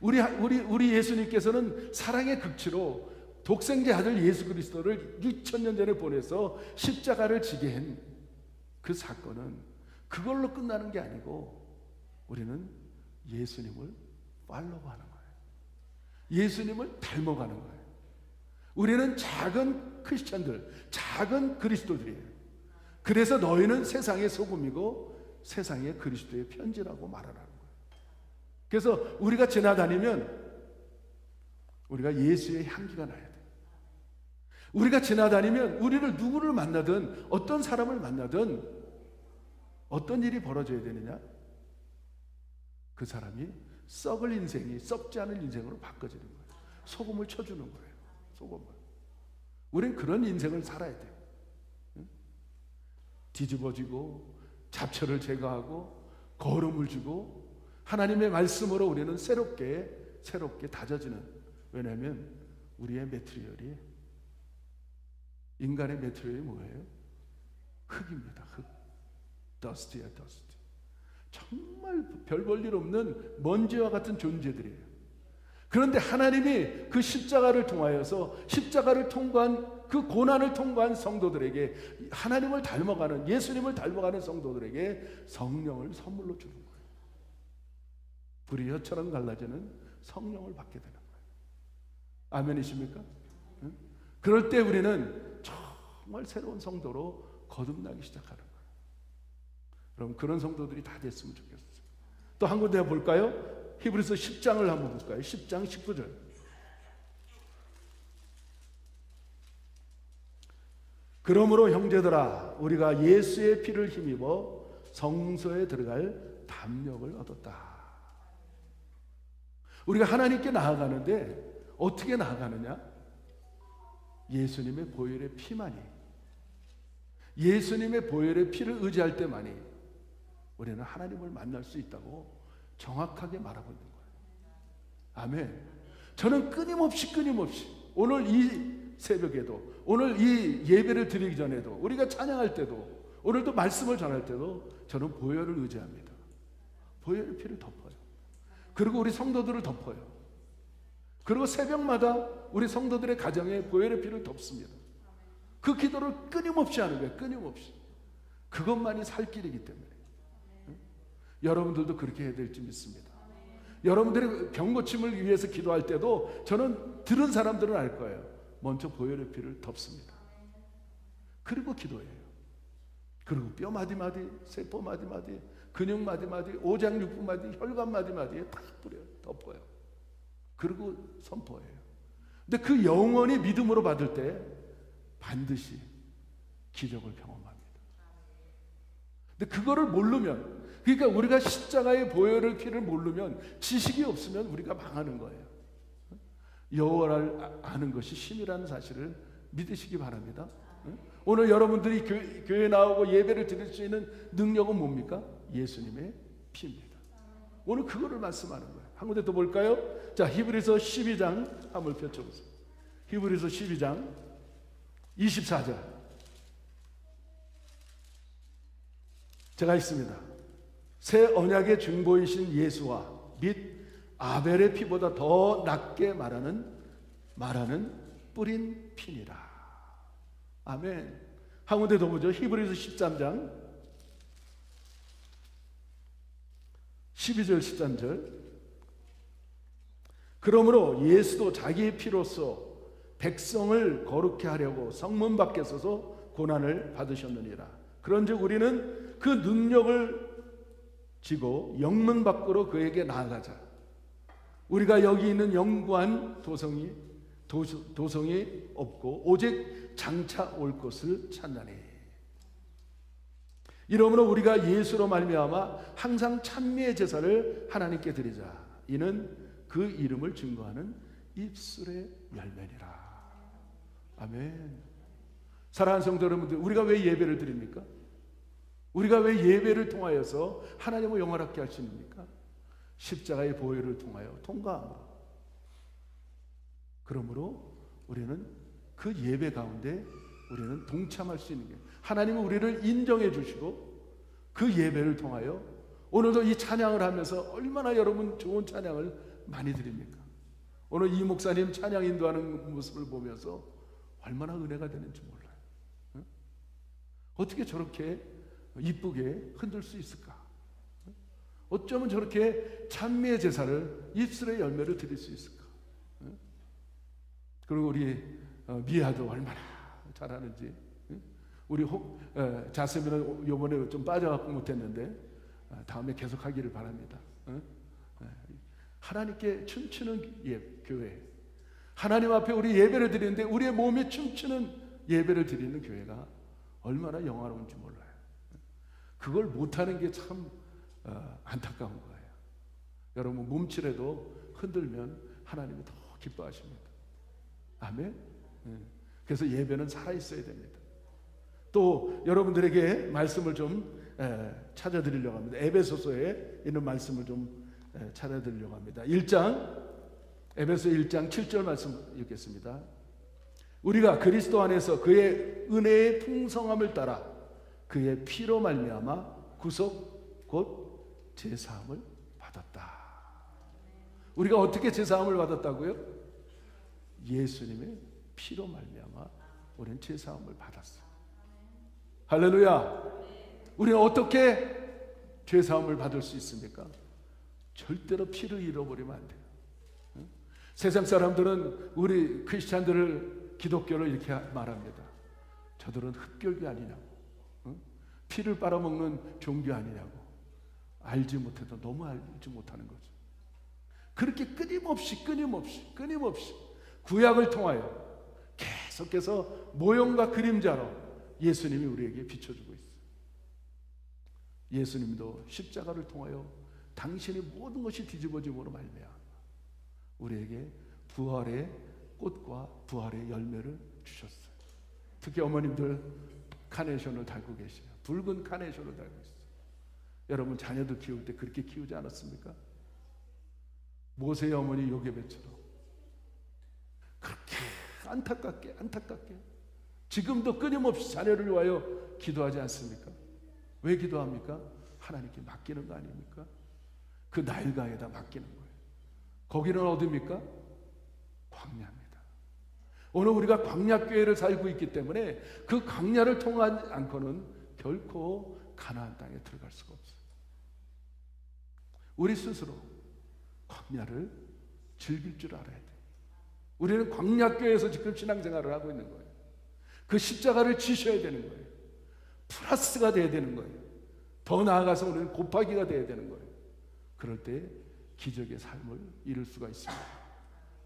우리 예수님께서는 사랑의 극치로 독생자 아들 예수 그리스도를 2000년 전에 보내서 십자가를 지게 한 그 사건은 그걸로 끝나는 게 아니고 우리는 예수님을 팔로우하는 거예요. 예수님을 닮아가는 거예요. 우리는 작은 크리스천들, 작은 그리스도들이에요. 그래서 너희는 세상의 소금이고 세상의 그리스도의 편지라고 말하라는 거예요. 그래서 우리가 지나다니면 우리가 예수의 향기가 나야 돼요. 우리가 지나다니면 우리를 누구를 만나든 어떤 사람을 만나든 어떤 일이 벌어져야 되느냐? 그 사람이 썩을 인생이 썩지 않은 인생으로 바꿔지는 거예요. 소금을 쳐주는 거예요. 소금을. 우린 그런 인생을 살아야 돼요. 뒤집어지고 잡초를 제거하고 거름을 주고 하나님의 말씀으로 우리는 새롭게 다져지는. 왜냐하면 우리의 매트리얼이, 인간의 매트리얼이 뭐예요? 흙입니다. 흙. 더스트야, 더스트. 정말 별 볼 일 없는 먼지와 같은 존재들이에요. 그런데 하나님이 그 십자가를 통하여서 십자가를 통과한 그 고난을 통과한 성도들에게, 하나님을 닮아가는, 예수님을 닮아가는 성도들에게 성령을 선물로 주는 거예요. 불이 혀처럼 갈라지는 성령을 받게 되는 거예요. 아멘이십니까? 응? 그럴 때 우리는 정말 새로운 성도로 거듭나기 시작하는 거예요. 그럼 그런 성도들이 다 됐으면 좋겠어요. 또 한 군데 볼까요? 히브리서 10장을 한번 볼까요? 10장 19절. 그러므로 형제들아, 우리가 예수의 피를 힘입어 성소에 들어갈 담력을 얻었다. 우리가 하나님께 나아가는데 어떻게 나아가느냐? 예수님의 보혈의 피만이, 예수님의 보혈의 피를 의지할 때만이 우리는 하나님을 만날 수 있다고 정확하게 말하고 있는 거예요. 아멘. 저는 끊임없이 오늘 이 새벽에도, 오늘 이 예배를 드리기 전에도, 우리가 찬양할 때도, 오늘도 말씀을 전할 때도 저는 보혈을 의지합니다. 보혈의 피를 덮어요. 그리고 우리 성도들을 덮어요. 그리고 새벽마다 우리 성도들의 가정에 보혈의 피를 덮습니다. 그 기도를 끊임없이 하는 거예요. 끊임없이. 그것만이 살 길이기 때문에. 여러분들도 그렇게 해야 될지 믿습니다. 여러분들이 병 고침을 위해서 기도할 때도 저는 들은 사람들은 알 거예요. 먼저 보혈의 피를 덮습니다. 그리고 기도해요. 그리고 뼈 마디마디, 세포 마디마디, 근육 마디마디, 오장 육부 마디, 혈관 마디마디에 다 뿌려요. 덮어요. 그리고 선포해요. 근데 그 영원히 믿음으로 받을 때 반드시 기적을 경험합니다. 근데 그거를 모르면, 그러니까 우리가 십자가의 보혈의 피를 모르면, 지식이 없으면 우리가 망하는 거예요. 여호와를 아는 것이 힘이라는 사실을 믿으시기 바랍니다. 오늘 여러분들이 교회 나오고 예배를 드릴 수 있는 능력은 뭡니까? 예수님의 피입니다. 오늘 그거를 말씀하는 거예요. 한 군데 더 볼까요? 자, 히브리서 12장 한번 펼쳐보세요. 히브리서 12장 24절. 제가 있습니다. 새 언약의 증보이신 예수와 및 아벨의 피보다 더 낫게 말하는 말하는 뿌린 피니라. 아멘. 한 군데 더 보죠. 히브리서 13장 12절 13절. 그러므로 예수도 자기의 피로써 백성을 거룩케 하려고 성문 밖에 서서 고난을 받으셨느니라. 그런즉 우리는 그 능력을 지고 영문 밖으로 그에게 나아가자. 우리가 여기 있는 영구한 도성이 없고 오직 장차 올 것을 찾나니. 이러므로 우리가 예수로 말미암아 항상 찬미의 제사를 하나님께 드리자. 이는 그 이름을 증거하는 입술의 열매니라. 아멘. 사랑하는 성도 여러분들, 우리가 왜 예배를 드립니까? 우리가 왜 예배를 통하여서 하나님을 영화롭게 하십니까? 십자가의 보혈을 통하여 통과함으로. 그러므로 우리는 그 예배 가운데 우리는 동참할 수 있는 게, 하나님은 우리를 인정해 주시고 그 예배를 통하여 오늘도 이 찬양을 하면서 얼마나 여러분 좋은 찬양을 많이 드립니까? 오늘 이 목사님 찬양 인도하는 모습을 보면서 얼마나 은혜가 되는지 몰라요. 응? 어떻게 저렇게 이쁘게 흔들 수 있을까? 어쩌면 저렇게 찬미의 제사를, 입술의 열매를 드릴 수 있을까? 응? 그리고 우리 미아도 얼마나 잘하는지. 응? 우리 자스민은 이번에 좀 빠져갖고 못했는데 다음에 계속 하기를 바랍니다. 응? 하나님께 춤추는 교회, 하나님 앞에 우리 예배를 드리는데 우리의 몸이 춤추는 예배를 드리는 교회가 얼마나 영화로운지 몰라요. 그걸 못하는 게 참 안타까운 거예요. 여러분 몸치라도 흔들면 하나님이 더 기뻐하십니다. 아멘. 그래서 예배는 살아있어야 됩니다. 또 여러분들에게 말씀을 좀 찾아드리려고 합니다. 에베소서에 있는 말씀을 좀 찾아드리려고 합니다. 에베소 1장 7절 말씀 읽겠습니다. 우리가 그리스도 안에서 그의 은혜의 풍성함을 따라 그의 피로 말미암아 구속 곧 제사함을 받았다. 우리가 어떻게 제사함을 받았다고요? 예수님의 피로 말미암아 우리는 제사함을 받았어요. 할렐루야. 우리는 어떻게 제사함을 받을 수 있습니까? 절대로 피를 잃어버리면 안 돼요. 세상 사람들은 우리 크리스찬들을, 기독교를 이렇게 말합니다. 저들은 흡결교 아니냐고, 피를 빨아먹는 종교 아니냐고. 알지 못해도 너무 알지 못하는 거죠. 그렇게 끊임없이 구약을 통하여 계속해서 모형과 그림자로 예수님이 우리에게 비춰주고 있어요. 예수님도 십자가를 통하여 당신의 모든 것이 뒤집어짐으로 말미암아 우리에게 부활의 꽃과 부활의 열매를 주셨어요. 특히 어머님들 카네이션을 달고 계세요. 붉은 카네이션을 달고 있어요. 여러분 자녀들 키울 때 그렇게 키우지 않았습니까? 모세의 어머니 요게벳처럼 그렇게 안타깝게 지금도 끊임없이 자녀를 위하여 기도하지 않습니까? 왜 기도합니까? 하나님께 맡기는 거 아닙니까? 그 나일강에다 맡기는 거예요. 거기는 어디입니까? 광야입니다. 오늘 우리가 광야교회를 살고 있기 때문에 그 광야를 통하지 않고는 결코 가나안 땅에 들어갈 수가 없어요. 우리 스스로 광야를 즐길 줄 알아야 돼요. 우리는 광야교회에서 지금 신앙생활을 하고 있는 거예요. 그 십자가를 지셔야 되는 거예요. 플러스가 돼야 되는 거예요. 더 나아가서 우리는 곱하기가 돼야 되는 거예요. 그럴 때 기적의 삶을 이룰 수가 있습니다.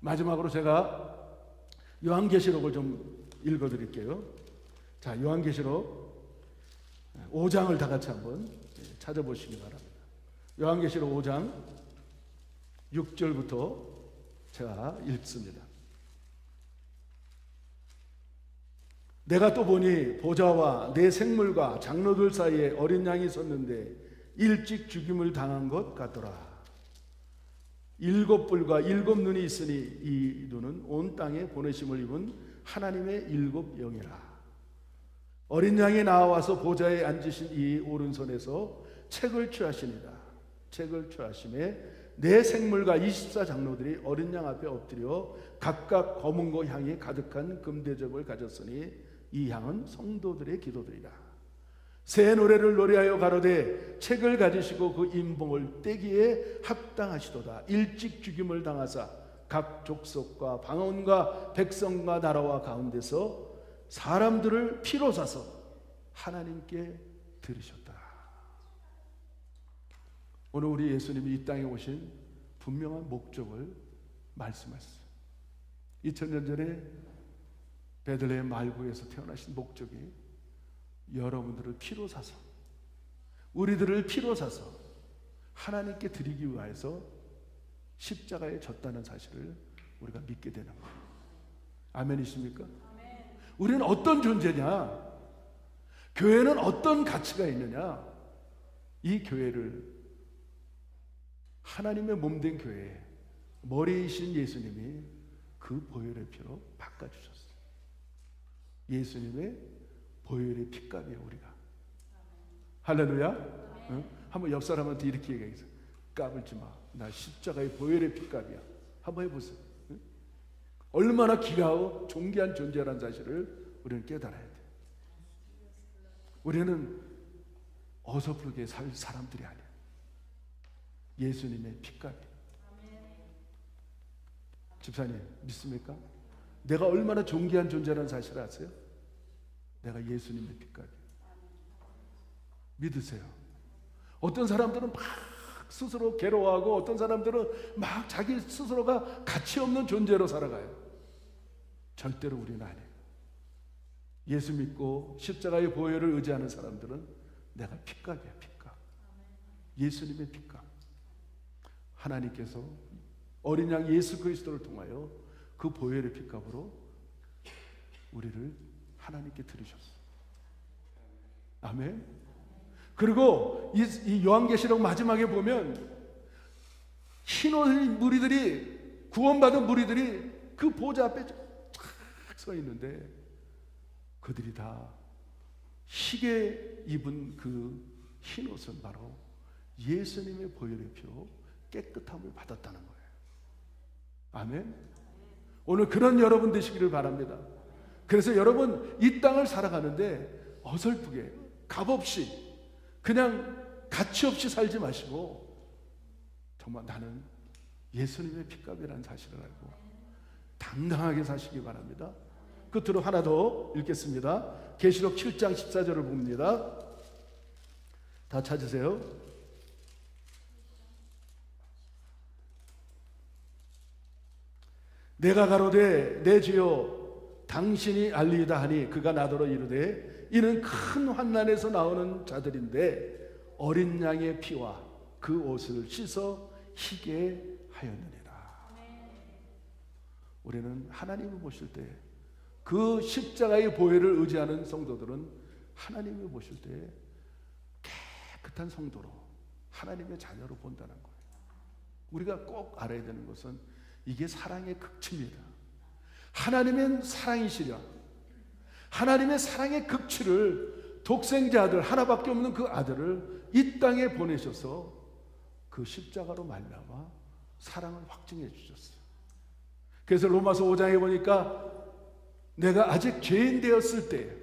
마지막으로 제가 요한계시록을 좀 읽어드릴게요. 자, 요한계시록 5장을 다 같이 한번 찾아보시기 바랍니다. 요한계시록 5장 6절부터 제가 읽습니다. 내가 또 보니 보좌와 내 생물과 장로들 사이에 어린 양이 섰는데 일찍 죽임을 당한 것 같더라. 7뿔과 7눈이 있으니 이 눈은 온 땅에 보내심을 입은 하나님의 7 영이라. 어린 양이 나와서 보좌에 앉으신 이 오른손에서 책을 취하시니라. 책을 취하심에 네 생물과 24장로들이 어린 양 앞에 엎드려 각각 검은고 향이 가득한 금대접을 가졌으니 이 향은 성도들의 기도들이라. 새 노래를 노래하여 가로되 책을 가지시고 그 인봉을 떼기에 합당하시도다. 일찍 죽임을 당하사 각 족속과 방언과 백성과 나라와 가운데서 사람들을 피로 사서 하나님께 드리셨다. 오늘 우리 예수님이 이 땅에 오신 분명한 목적을 말씀하셨어요. 2000년 전에 베들레헴 말구에서 태어나신 목적이 여러분들을 피로 사서, 우리들을 피로 사서 하나님께 드리기 위해서 십자가에 졌다는 사실을 우리가 믿게 되는 거예요. 아멘이십니까? 아멘. 우리는 어떤 존재냐? 교회는 어떤 가치가 있느냐? 이 교회를 하나님의 몸된 교회, 머리이신 예수님이 그 보혈의 피로 바꿔주셨어요. 예수님의 보혈의 피값이에요, 우리가. 할렐루야. 응? 한번 옆 사람한테 이렇게 얘기해서 까불지 마. 나 십자가의 보혈의 피값이야. 한번 해보세요. 응? 얼마나 귀하고 존귀한 존재라는 사실을 우리는 깨달아야 돼. 우리는 어설프게 살 사람들이 아니야. 예수님의 피값이에요. 집사님 믿습니까? 내가 얼마나 존귀한 존재라는 사실을 아세요? 내가 예수님의 피값이에요. 믿으세요. 어떤 사람들은 막 스스로 괴로워하고 어떤 사람들은 막 자기 스스로가 가치 없는 존재로 살아가요. 절대로 우리는 아니에요. 예수 믿고 십자가의 보혈을 의지하는 사람들은 내가 피값이야, 피값. 예수님의 피값. 하나님께서 어린 양 예수 그리스도를 통하여 그 보혈의 피값으로 우리를 하나님께 드리셨어요. 아멘. 그리고 이 요한계시록 마지막에 보면 흰옷의 무리들이, 구원받은 무리들이 그 보좌 앞에 쫙 서 있는데 그들이 다 희게 입은 그 흰옷은 바로 예수님의 보혈의 피로 깨끗함을 받았다는 거예요. 아멘. 오늘 그런 여러분 되시기를 바랍니다. 그래서 여러분 이 땅을 살아가는데 어설프게 값없이 그냥 가치 없이 살지 마시고 정말 나는 예수님의 피값이라는 사실을 알고 당당하게 사시기 바랍니다. 끝으로 하나 더 읽겠습니다. 계시록 7장 14절을 봅니다. 다 찾으세요. 내가 가로되 내 주여 당신이 알리이다 하니 그가 나더러 이르되 이는 큰 환난에서 나오는 자들인데 어린 양의 피와 그 옷을 씻어 희게 하였느니라. 우리는 하나님을 보실 때 그 십자가의 보혈을 의지하는 성도들은 하나님을 보실 때 깨끗한 성도로 하나님의 자녀로 본다는 거예요. 우리가 꼭 알아야 되는 것은 이게 사랑의 극치입니다. 하나님은 사랑이시려 하나님의 사랑의 극치를 독생자 아들 하나밖에 없는 그 아들을 이 땅에 보내셔서 그 십자가로 말미암아 사랑을 확증해 주셨어요. 그래서 로마서 5장에 보니까 내가 아직 죄인 되었을 때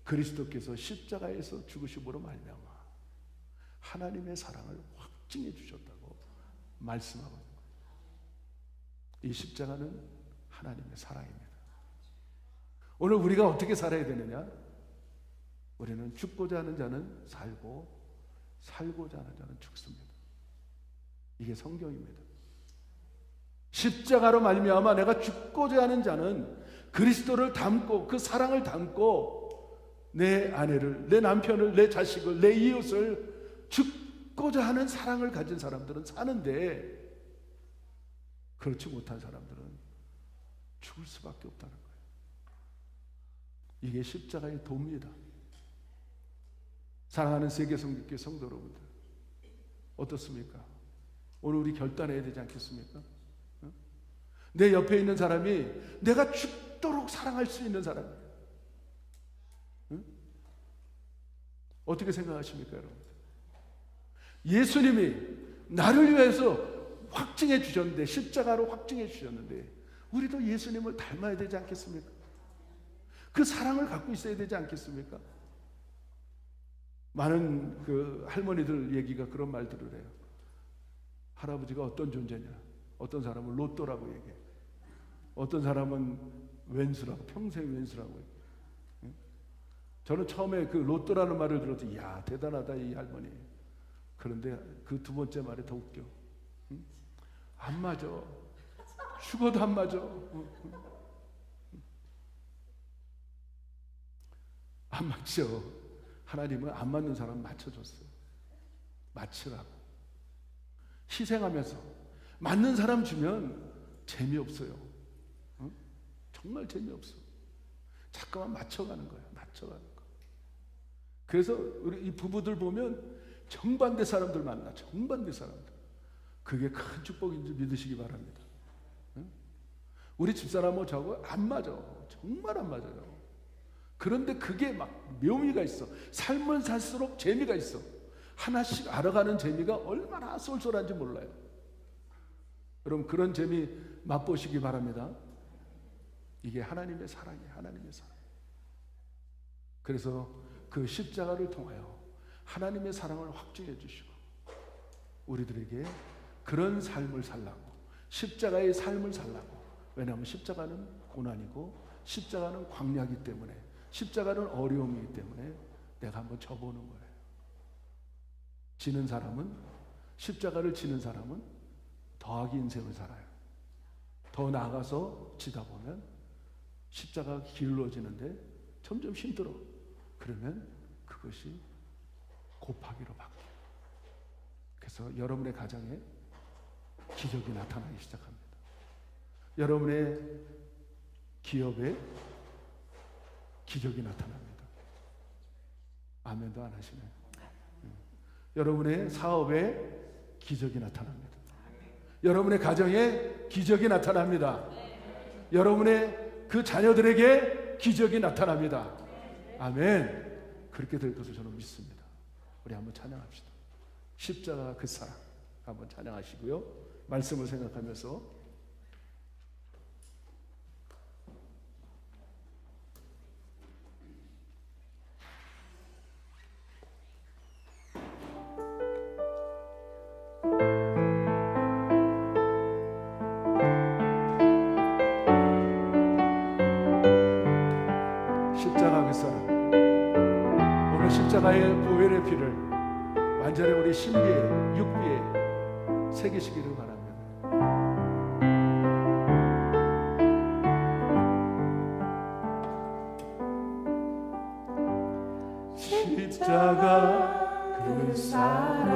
그리스도께서 십자가에서 죽으심으로 말미암아 하나님의 사랑을 확증해 주셨다고 말씀하고 있는 거예요. 이 십자가는 하나님의 사랑입니다. 오늘 우리가 어떻게 살아야 되느냐? 우리는 죽고자 하는 자는 살고 살고자 하는 자는 죽습니다. 이게 성경입니다. 십자가로 말미암아 내가 죽고자 하는 자는 그리스도를 담고 그 사랑을 담고 내 아내를, 내 남편을, 내 자식을, 내 이웃을 죽고자 하는 사랑을 가진 사람들은 사는데 그렇지 못한 사람들은 죽을 수밖에 없다는 거예요. 이게 십자가의 도입니다. 사랑하는 세계성교회 성도 여러분들 어떻습니까? 오늘 우리 결단해야 되지 않겠습니까? 내 옆에 있는 사람이 내가 죽도록 사랑할 수 있는 사람이에요. 어떻게 생각하십니까, 여러분? 예수님이 나를 위해서 확증해 주셨는데, 십자가로 확증해 주셨는데 우리도 예수님을 닮아야 되지 않겠습니까? 그 사랑을 갖고 있어야 되지 않겠습니까? 많은 그 할머니들 얘기가 그런 말들을 해요. 할아버지가 어떤 존재냐, 어떤 사람은 로또라고 얘기해요. 어떤 사람은 왼수라고, 평생 왼수라고 해요. 저는 처음에 그 로또라는 말을 들어서 이야 대단하다 이 할머니. 그런데 그 두 번째 말이 더 웃겨. 안 맞아. 죽어도 안 맞아. 안 맞죠. 하나님은 안 맞는 사람 맞춰줬어요. 맞추라고. 희생하면서 맞는 사람 주면 재미없어요. 정말 재미없어. 잠깐만 맞춰가는 거예요. 맞춰가는 거. 그래서 우리 이 부부들 보면 정반대 사람들 만나. 정반대 사람들. 그게 큰 축복인 줄 믿으시기 바랍니다. 우리 집사람하고 저하고 안 맞아. 정말 안 맞아요. 그런데 그게 막 묘미가 있어. 삶을 살수록 재미가 있어. 하나씩 알아가는 재미가 얼마나 쏠쏠한지 몰라요. 여러분 그런 재미 맛보시기 바랍니다. 이게 하나님의 사랑이에요. 하나님의 사랑. 그래서 그 십자가를 통하여 하나님의 사랑을 확증해 주시고 우리들에게 그런 삶을 살라고, 십자가의 삶을 살라고. 왜냐하면 십자가는 고난이고 십자가는 광야이기 때문에, 십자가는 어려움이기 때문에 내가 한번 져보는 거예요. 지는 사람은, 십자가를 지는 사람은 더하기 인생을 살아요. 더 나아가서 지다 보면 십자가가 길러지는데 점점 힘들어. 그러면 그것이 곱하기로 바뀌어요. 그래서 여러분의 가정에 기적이 나타나기 시작합니다. 여러분의 기업에 기적이 나타납니다. 아멘도 안 하시네. 여러분의 사업에 기적이 나타납니다. 여러분의 가정에 기적이 나타납니다. 여러분의 그 자녀들에게 기적이 나타납니다. 아멘. 그렇게 될 것을 저는 믿습니다. 우리 한번 찬양합시다. 십자가 그 사랑 한번 찬양하시고요. 말씀을 생각하면서 십자가 그 사랑. 오늘 십자가의 보혈의 피를 완전히 우리 신비에, 육비에 새기시기를 바랍니다. 십자가 그 사랑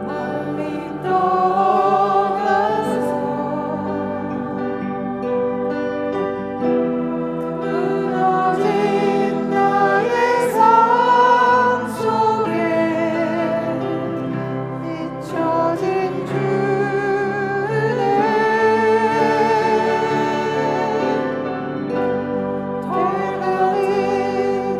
멀리 떠나서 무너진 나의 삶 속에 잊혀진 주의 돌아오는 날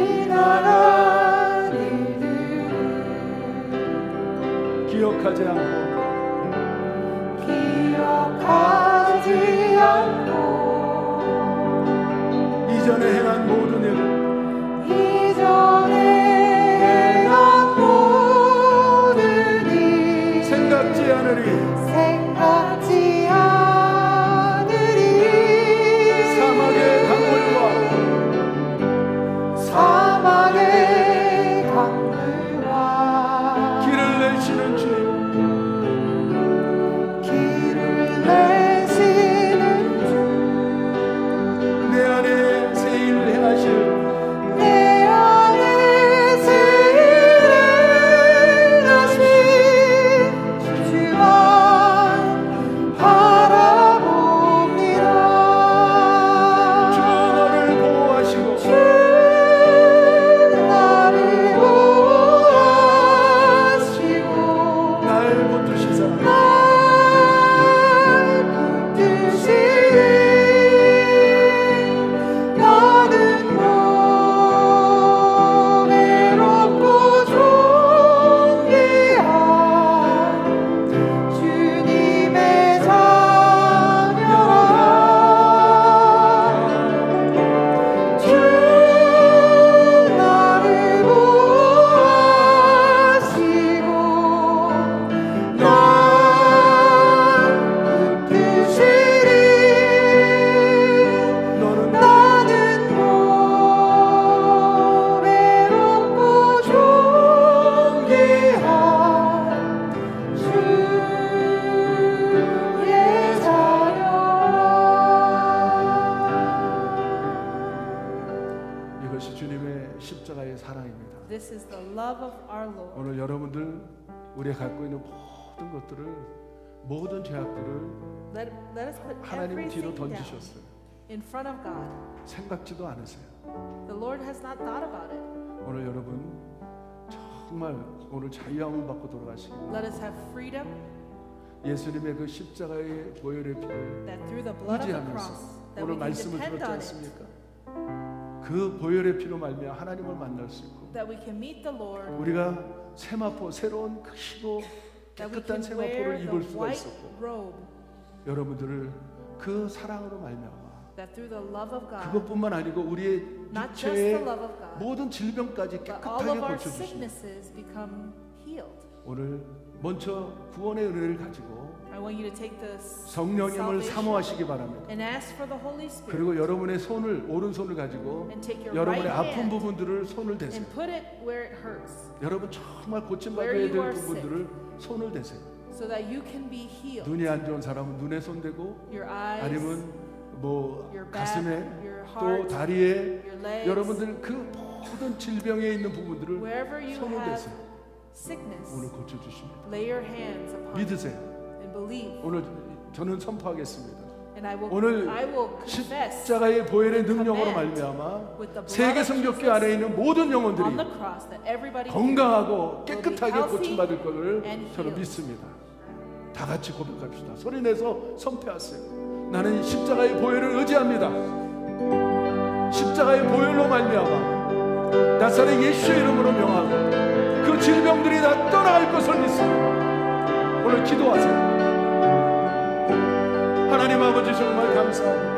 지나간 일들을 기억하지 않고 이전에 행한 모든 일 생각지 않으리 사막의 강물과 길을 내시는 주님 내 안에 새 일 행하실 This is the love of our Lord. 오늘 여러분들 우리가 갖고 있는 모든 것들을 모든 죄악들을 Let us put 하나님 뒤로 everything down 던지셨어요. in front of God. 생각지도 않으세요. The Lord has not thought about it. 오늘 여러분 정말 오늘 자유함을 받고 돌아가시길 Let us have freedom 예수님의 그 십자가의 보혈의 피를 that through the blood of the 의지하면서 cross that 오늘 we can 말씀을 depend 들었지 on it, 않습니까? 그 보혈의 피로 말미암아 하나님을 만날 수 있고 that we can meet the Lord, 우리가 세마포 새로운 크시고 that we 깨끗한 can wear 세마포를 입을 the 수가 white 있었고 robe, 여러분들을 그 사랑으로 말미암아 that through the love of God, 그것뿐만 아니고 우리의 not just 육체의 the love of God, 모든 질병까지 but all 깨끗하게 of our 고쳐주시는 sicknesses become healed. 오늘 먼저 구원의 은혜를 가지고 I want you to take the 성령님을 salvation 사모하시기 바랍니다. and ask for the Holy Spirit 그리고 여러분의 손을 오른손을 가지고 and take your 여러분의 right 아픈 hand 부분들을 손을 대세요. and put it where it hurts 여러분 정말 고침받아야 Where you 될 are 부분들을 손을 대세요. so that you can be healed. 눈이 안 좋은 사람은 눈에 손 대고 Your eyes, 아니면 뭐 your back, 가슴에 your 또 heart, 다리에 your legs, 여러분들 그 모든 질병에 있는 부분들을 wherever you 손을 have 대세요. sickness, 오늘 고쳐주십니다. lay your hands upon it 믿으세요. and believe. 오늘 저는 선포하겠습니다. And I 오늘 will confess 십자가의 보혈의 능력으로 말미암아 세계 성벽교 안에 있는 모든 영혼들이 on the cross that everybody 건강하고 will be 깨끗하게 healthy 고침받을 것을 and 저는 healed. 믿습니다. 다 같이 고백합시다. 소리내서 선포하세요. 나는 십자가의 보혈을 의지합니다. 십자가의 보혈로 말미암아 나사렛 예수의 이름으로 명하고 그 질병들이 다 떠나갈 것을 믿습니다. 오늘 기도하세요. 하나님 아버지 정말 감사합니다.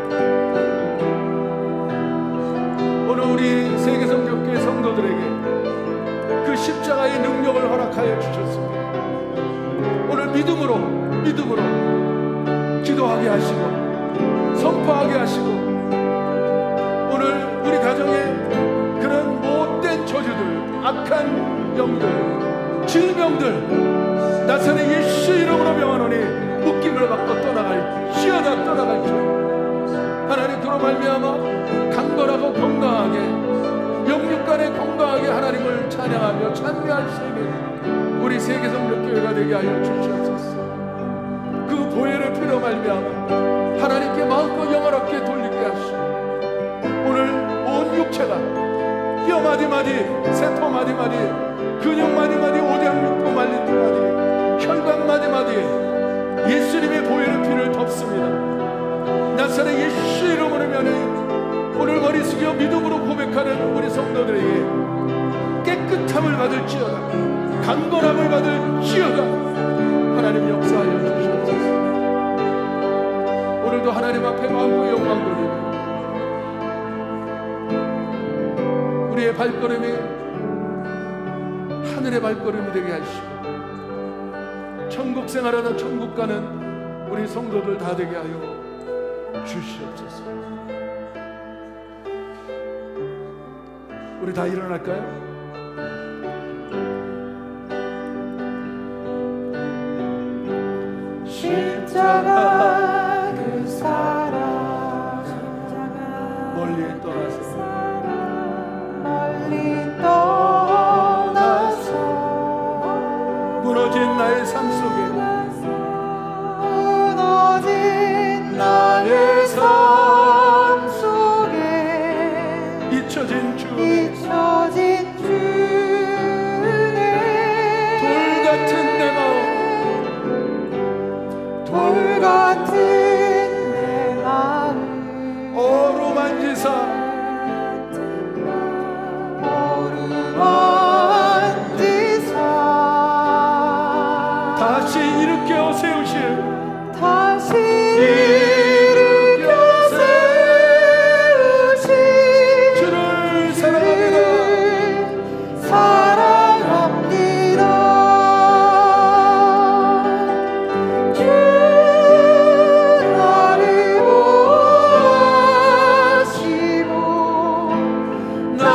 오늘 우리 세계성교회 성도들에게 그 십자가의 능력을 허락하여 주셨습니다. 오늘 믿음으로 기도하게 하시고 선포하게 하시고 오늘 우리 가정에 그런 못된 저주들, 악한 영들, 질병들 나사렛 예수 이름으로 명하노니 묶임을 받고 떠나갈지어다 떠나갈지어다. 하나님 그로 말미암아 강건하고 건강하게 영육간에 건강하게 하나님을 찬양하며 찬미할 수 있는 우리 세계성벽교회가 되게 하여 주시옵소서. 그 보혈의 피로 말미암아 하나님께 마음껏 영화롭게 돌리게 하시고 오늘 온 육체가 뼈 마디마디, 세포 마디마디, 근육 마디마디, 오장육부 말린 마디, 혈관 마디마디에 예수님의 보혈의 피를 덮습니다. 나사렛 예수 이름으로 면해 받을지어다. 강건함을 받을지어다. 하나님 역사하여 주시옵소서. 오늘도 하나님 앞에 마음과 영광 돌리고 우리의 발걸음이 하늘의 발걸음이 되게 하시고 천국 생활하다 천국 가는 우리 성도들 다 되게 하여 주시옵소서. 우리 다 일어날까요? 십자가 그 사랑 멀리 떠나서 멀리 떠나서 무너진 나의 삶 속에 무너진 나의 삶 속에 잊혀진 주 잊혀진 주의 돌 같은 내 마음 돌 같은 내 마음 어루만지사 어루만지사 다시 일으켜 세우실 다시 일으켜 세우신 주를 사랑합니다. 사랑합니다. 주 나를 보시고 날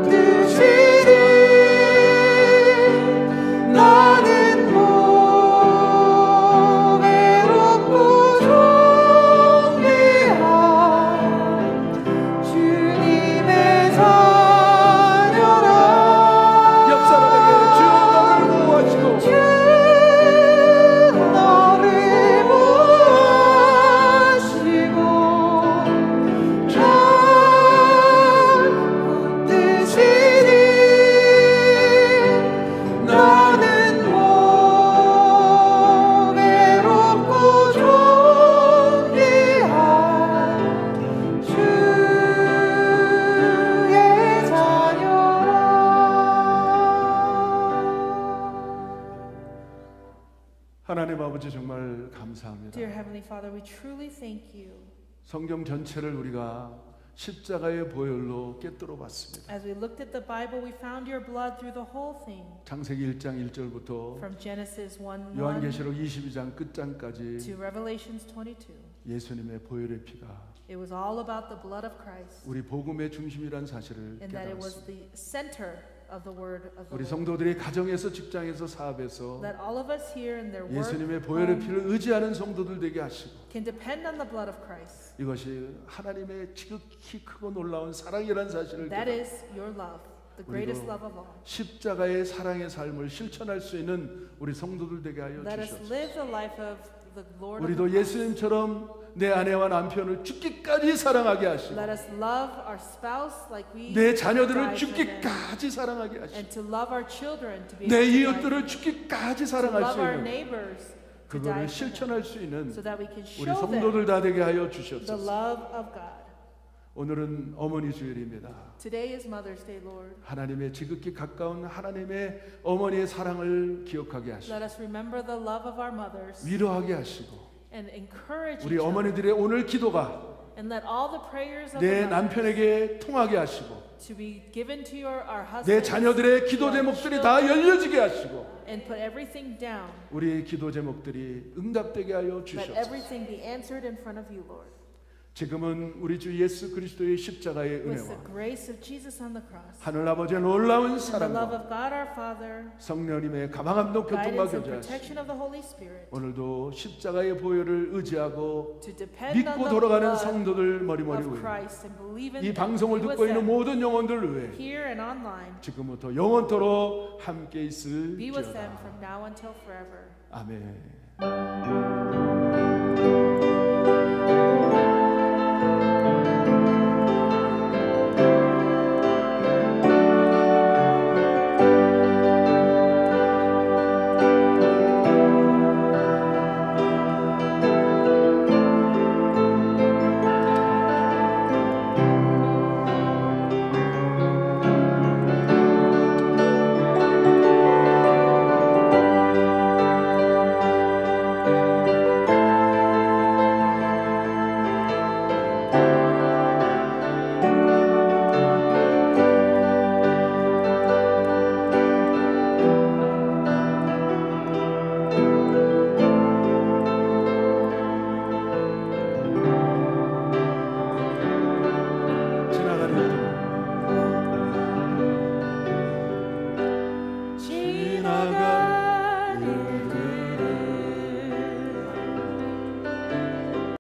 붙드시니 나는 외롭고 존귀한 주님의 자녀라. 옆 사람에게 주 너를 보호하시고 주 너를 보호하시고 날 붙드시니 나는 외롭고 존귀한 주의 자녀라. 하나님 아버지 정말 감사합니다. Dear Heavenly Father, we truly thank you. 성경 전체를 우리가 십자가의 보혈로 꿰뚫어 봤습니다. As we looked at the Bible, we found your blood through the whole thing. 창세기 1장 1절부터 From Genesis 1:1 요한계시록 22장 끝장까지 to Revelations 22. 예수님의 보혈의 피가 It was all about the blood of Christ, 우리 복음의 중심이란 사실을 and that it was 깨달았습니다. the center of the word of the 우리 Lord. 성도들이 가정에서 직장에서 사업에서 That all of us here in their work 예수님의 보혈의 피를 의지하는 성도들 되게 하시고 can depend on the blood of Christ. 이것이 하나님의 지극히 크고 놀라운 사랑이라는 사실을 That 깨달아 is your love, the greatest 우리도 love of all. 십자가의 사랑의 삶을 실천할 수 있는 우리 성도들 되게 하여 Let us 주시옵소서. live the life of the Lord of 우리도 the cross. 예수님처럼 내 아내와 남편을 죽기까지 사랑하게 하시고 Let us love our spouse like we 내 자녀들을 died for them, 죽기까지 사랑하게 and 하시고 to love our children to be 내 able to die 이웃들을 for them, 죽기까지 to 사랑할 love 수 our 있는 neighbors to die 그거를 for them, 실천할 수 있는 so that we can 우리 show 성도들 them 다 되게 하여 the 주시옵소서. love of God. 오늘은 어머니 주일입니다. Today is Mother's Day, Lord. 하나님의 지극히 가까운 하나님의 어머니의 사랑을 기억하게 하시고 Let us remember the love of our mothers 위로하게 하시고 and encourage 우리 each other, 어머니들의 오늘 기도가 and let all the prayers of 내 the mothers 남편에게 통하게 하시고 to be given to our husbands, 내 자녀들의 기도 our 제목들이 children, 다 열려지게 하시고 and put everything down. 우리 기도 제목들이 응답되게 하여 Let 주시옵소서. everything be answered in front of you, Lord. 지금은 우리 주 예수 그리스도의 십자가의 With the 은혜와 grace of Jesus on the cross, 하늘 아버지의 놀라운 and the love 사랑과 of God our Father, 성령님의 가망함도 교통과 guidance and 교제하시고 protection of the Holy Spirit, 오늘도 십자가의 보혈을 의지하고 to depend on 믿고 the 돌아가는 blood 성도들 머리머리 of 위에 Christ and believe in 이 them, 방송을 be 듣고 with 있는 them, 모든 영혼들 위해 here and online. 지금부터 영원토록 함께 Be with them 있을지어다. from now until forever. 아멘.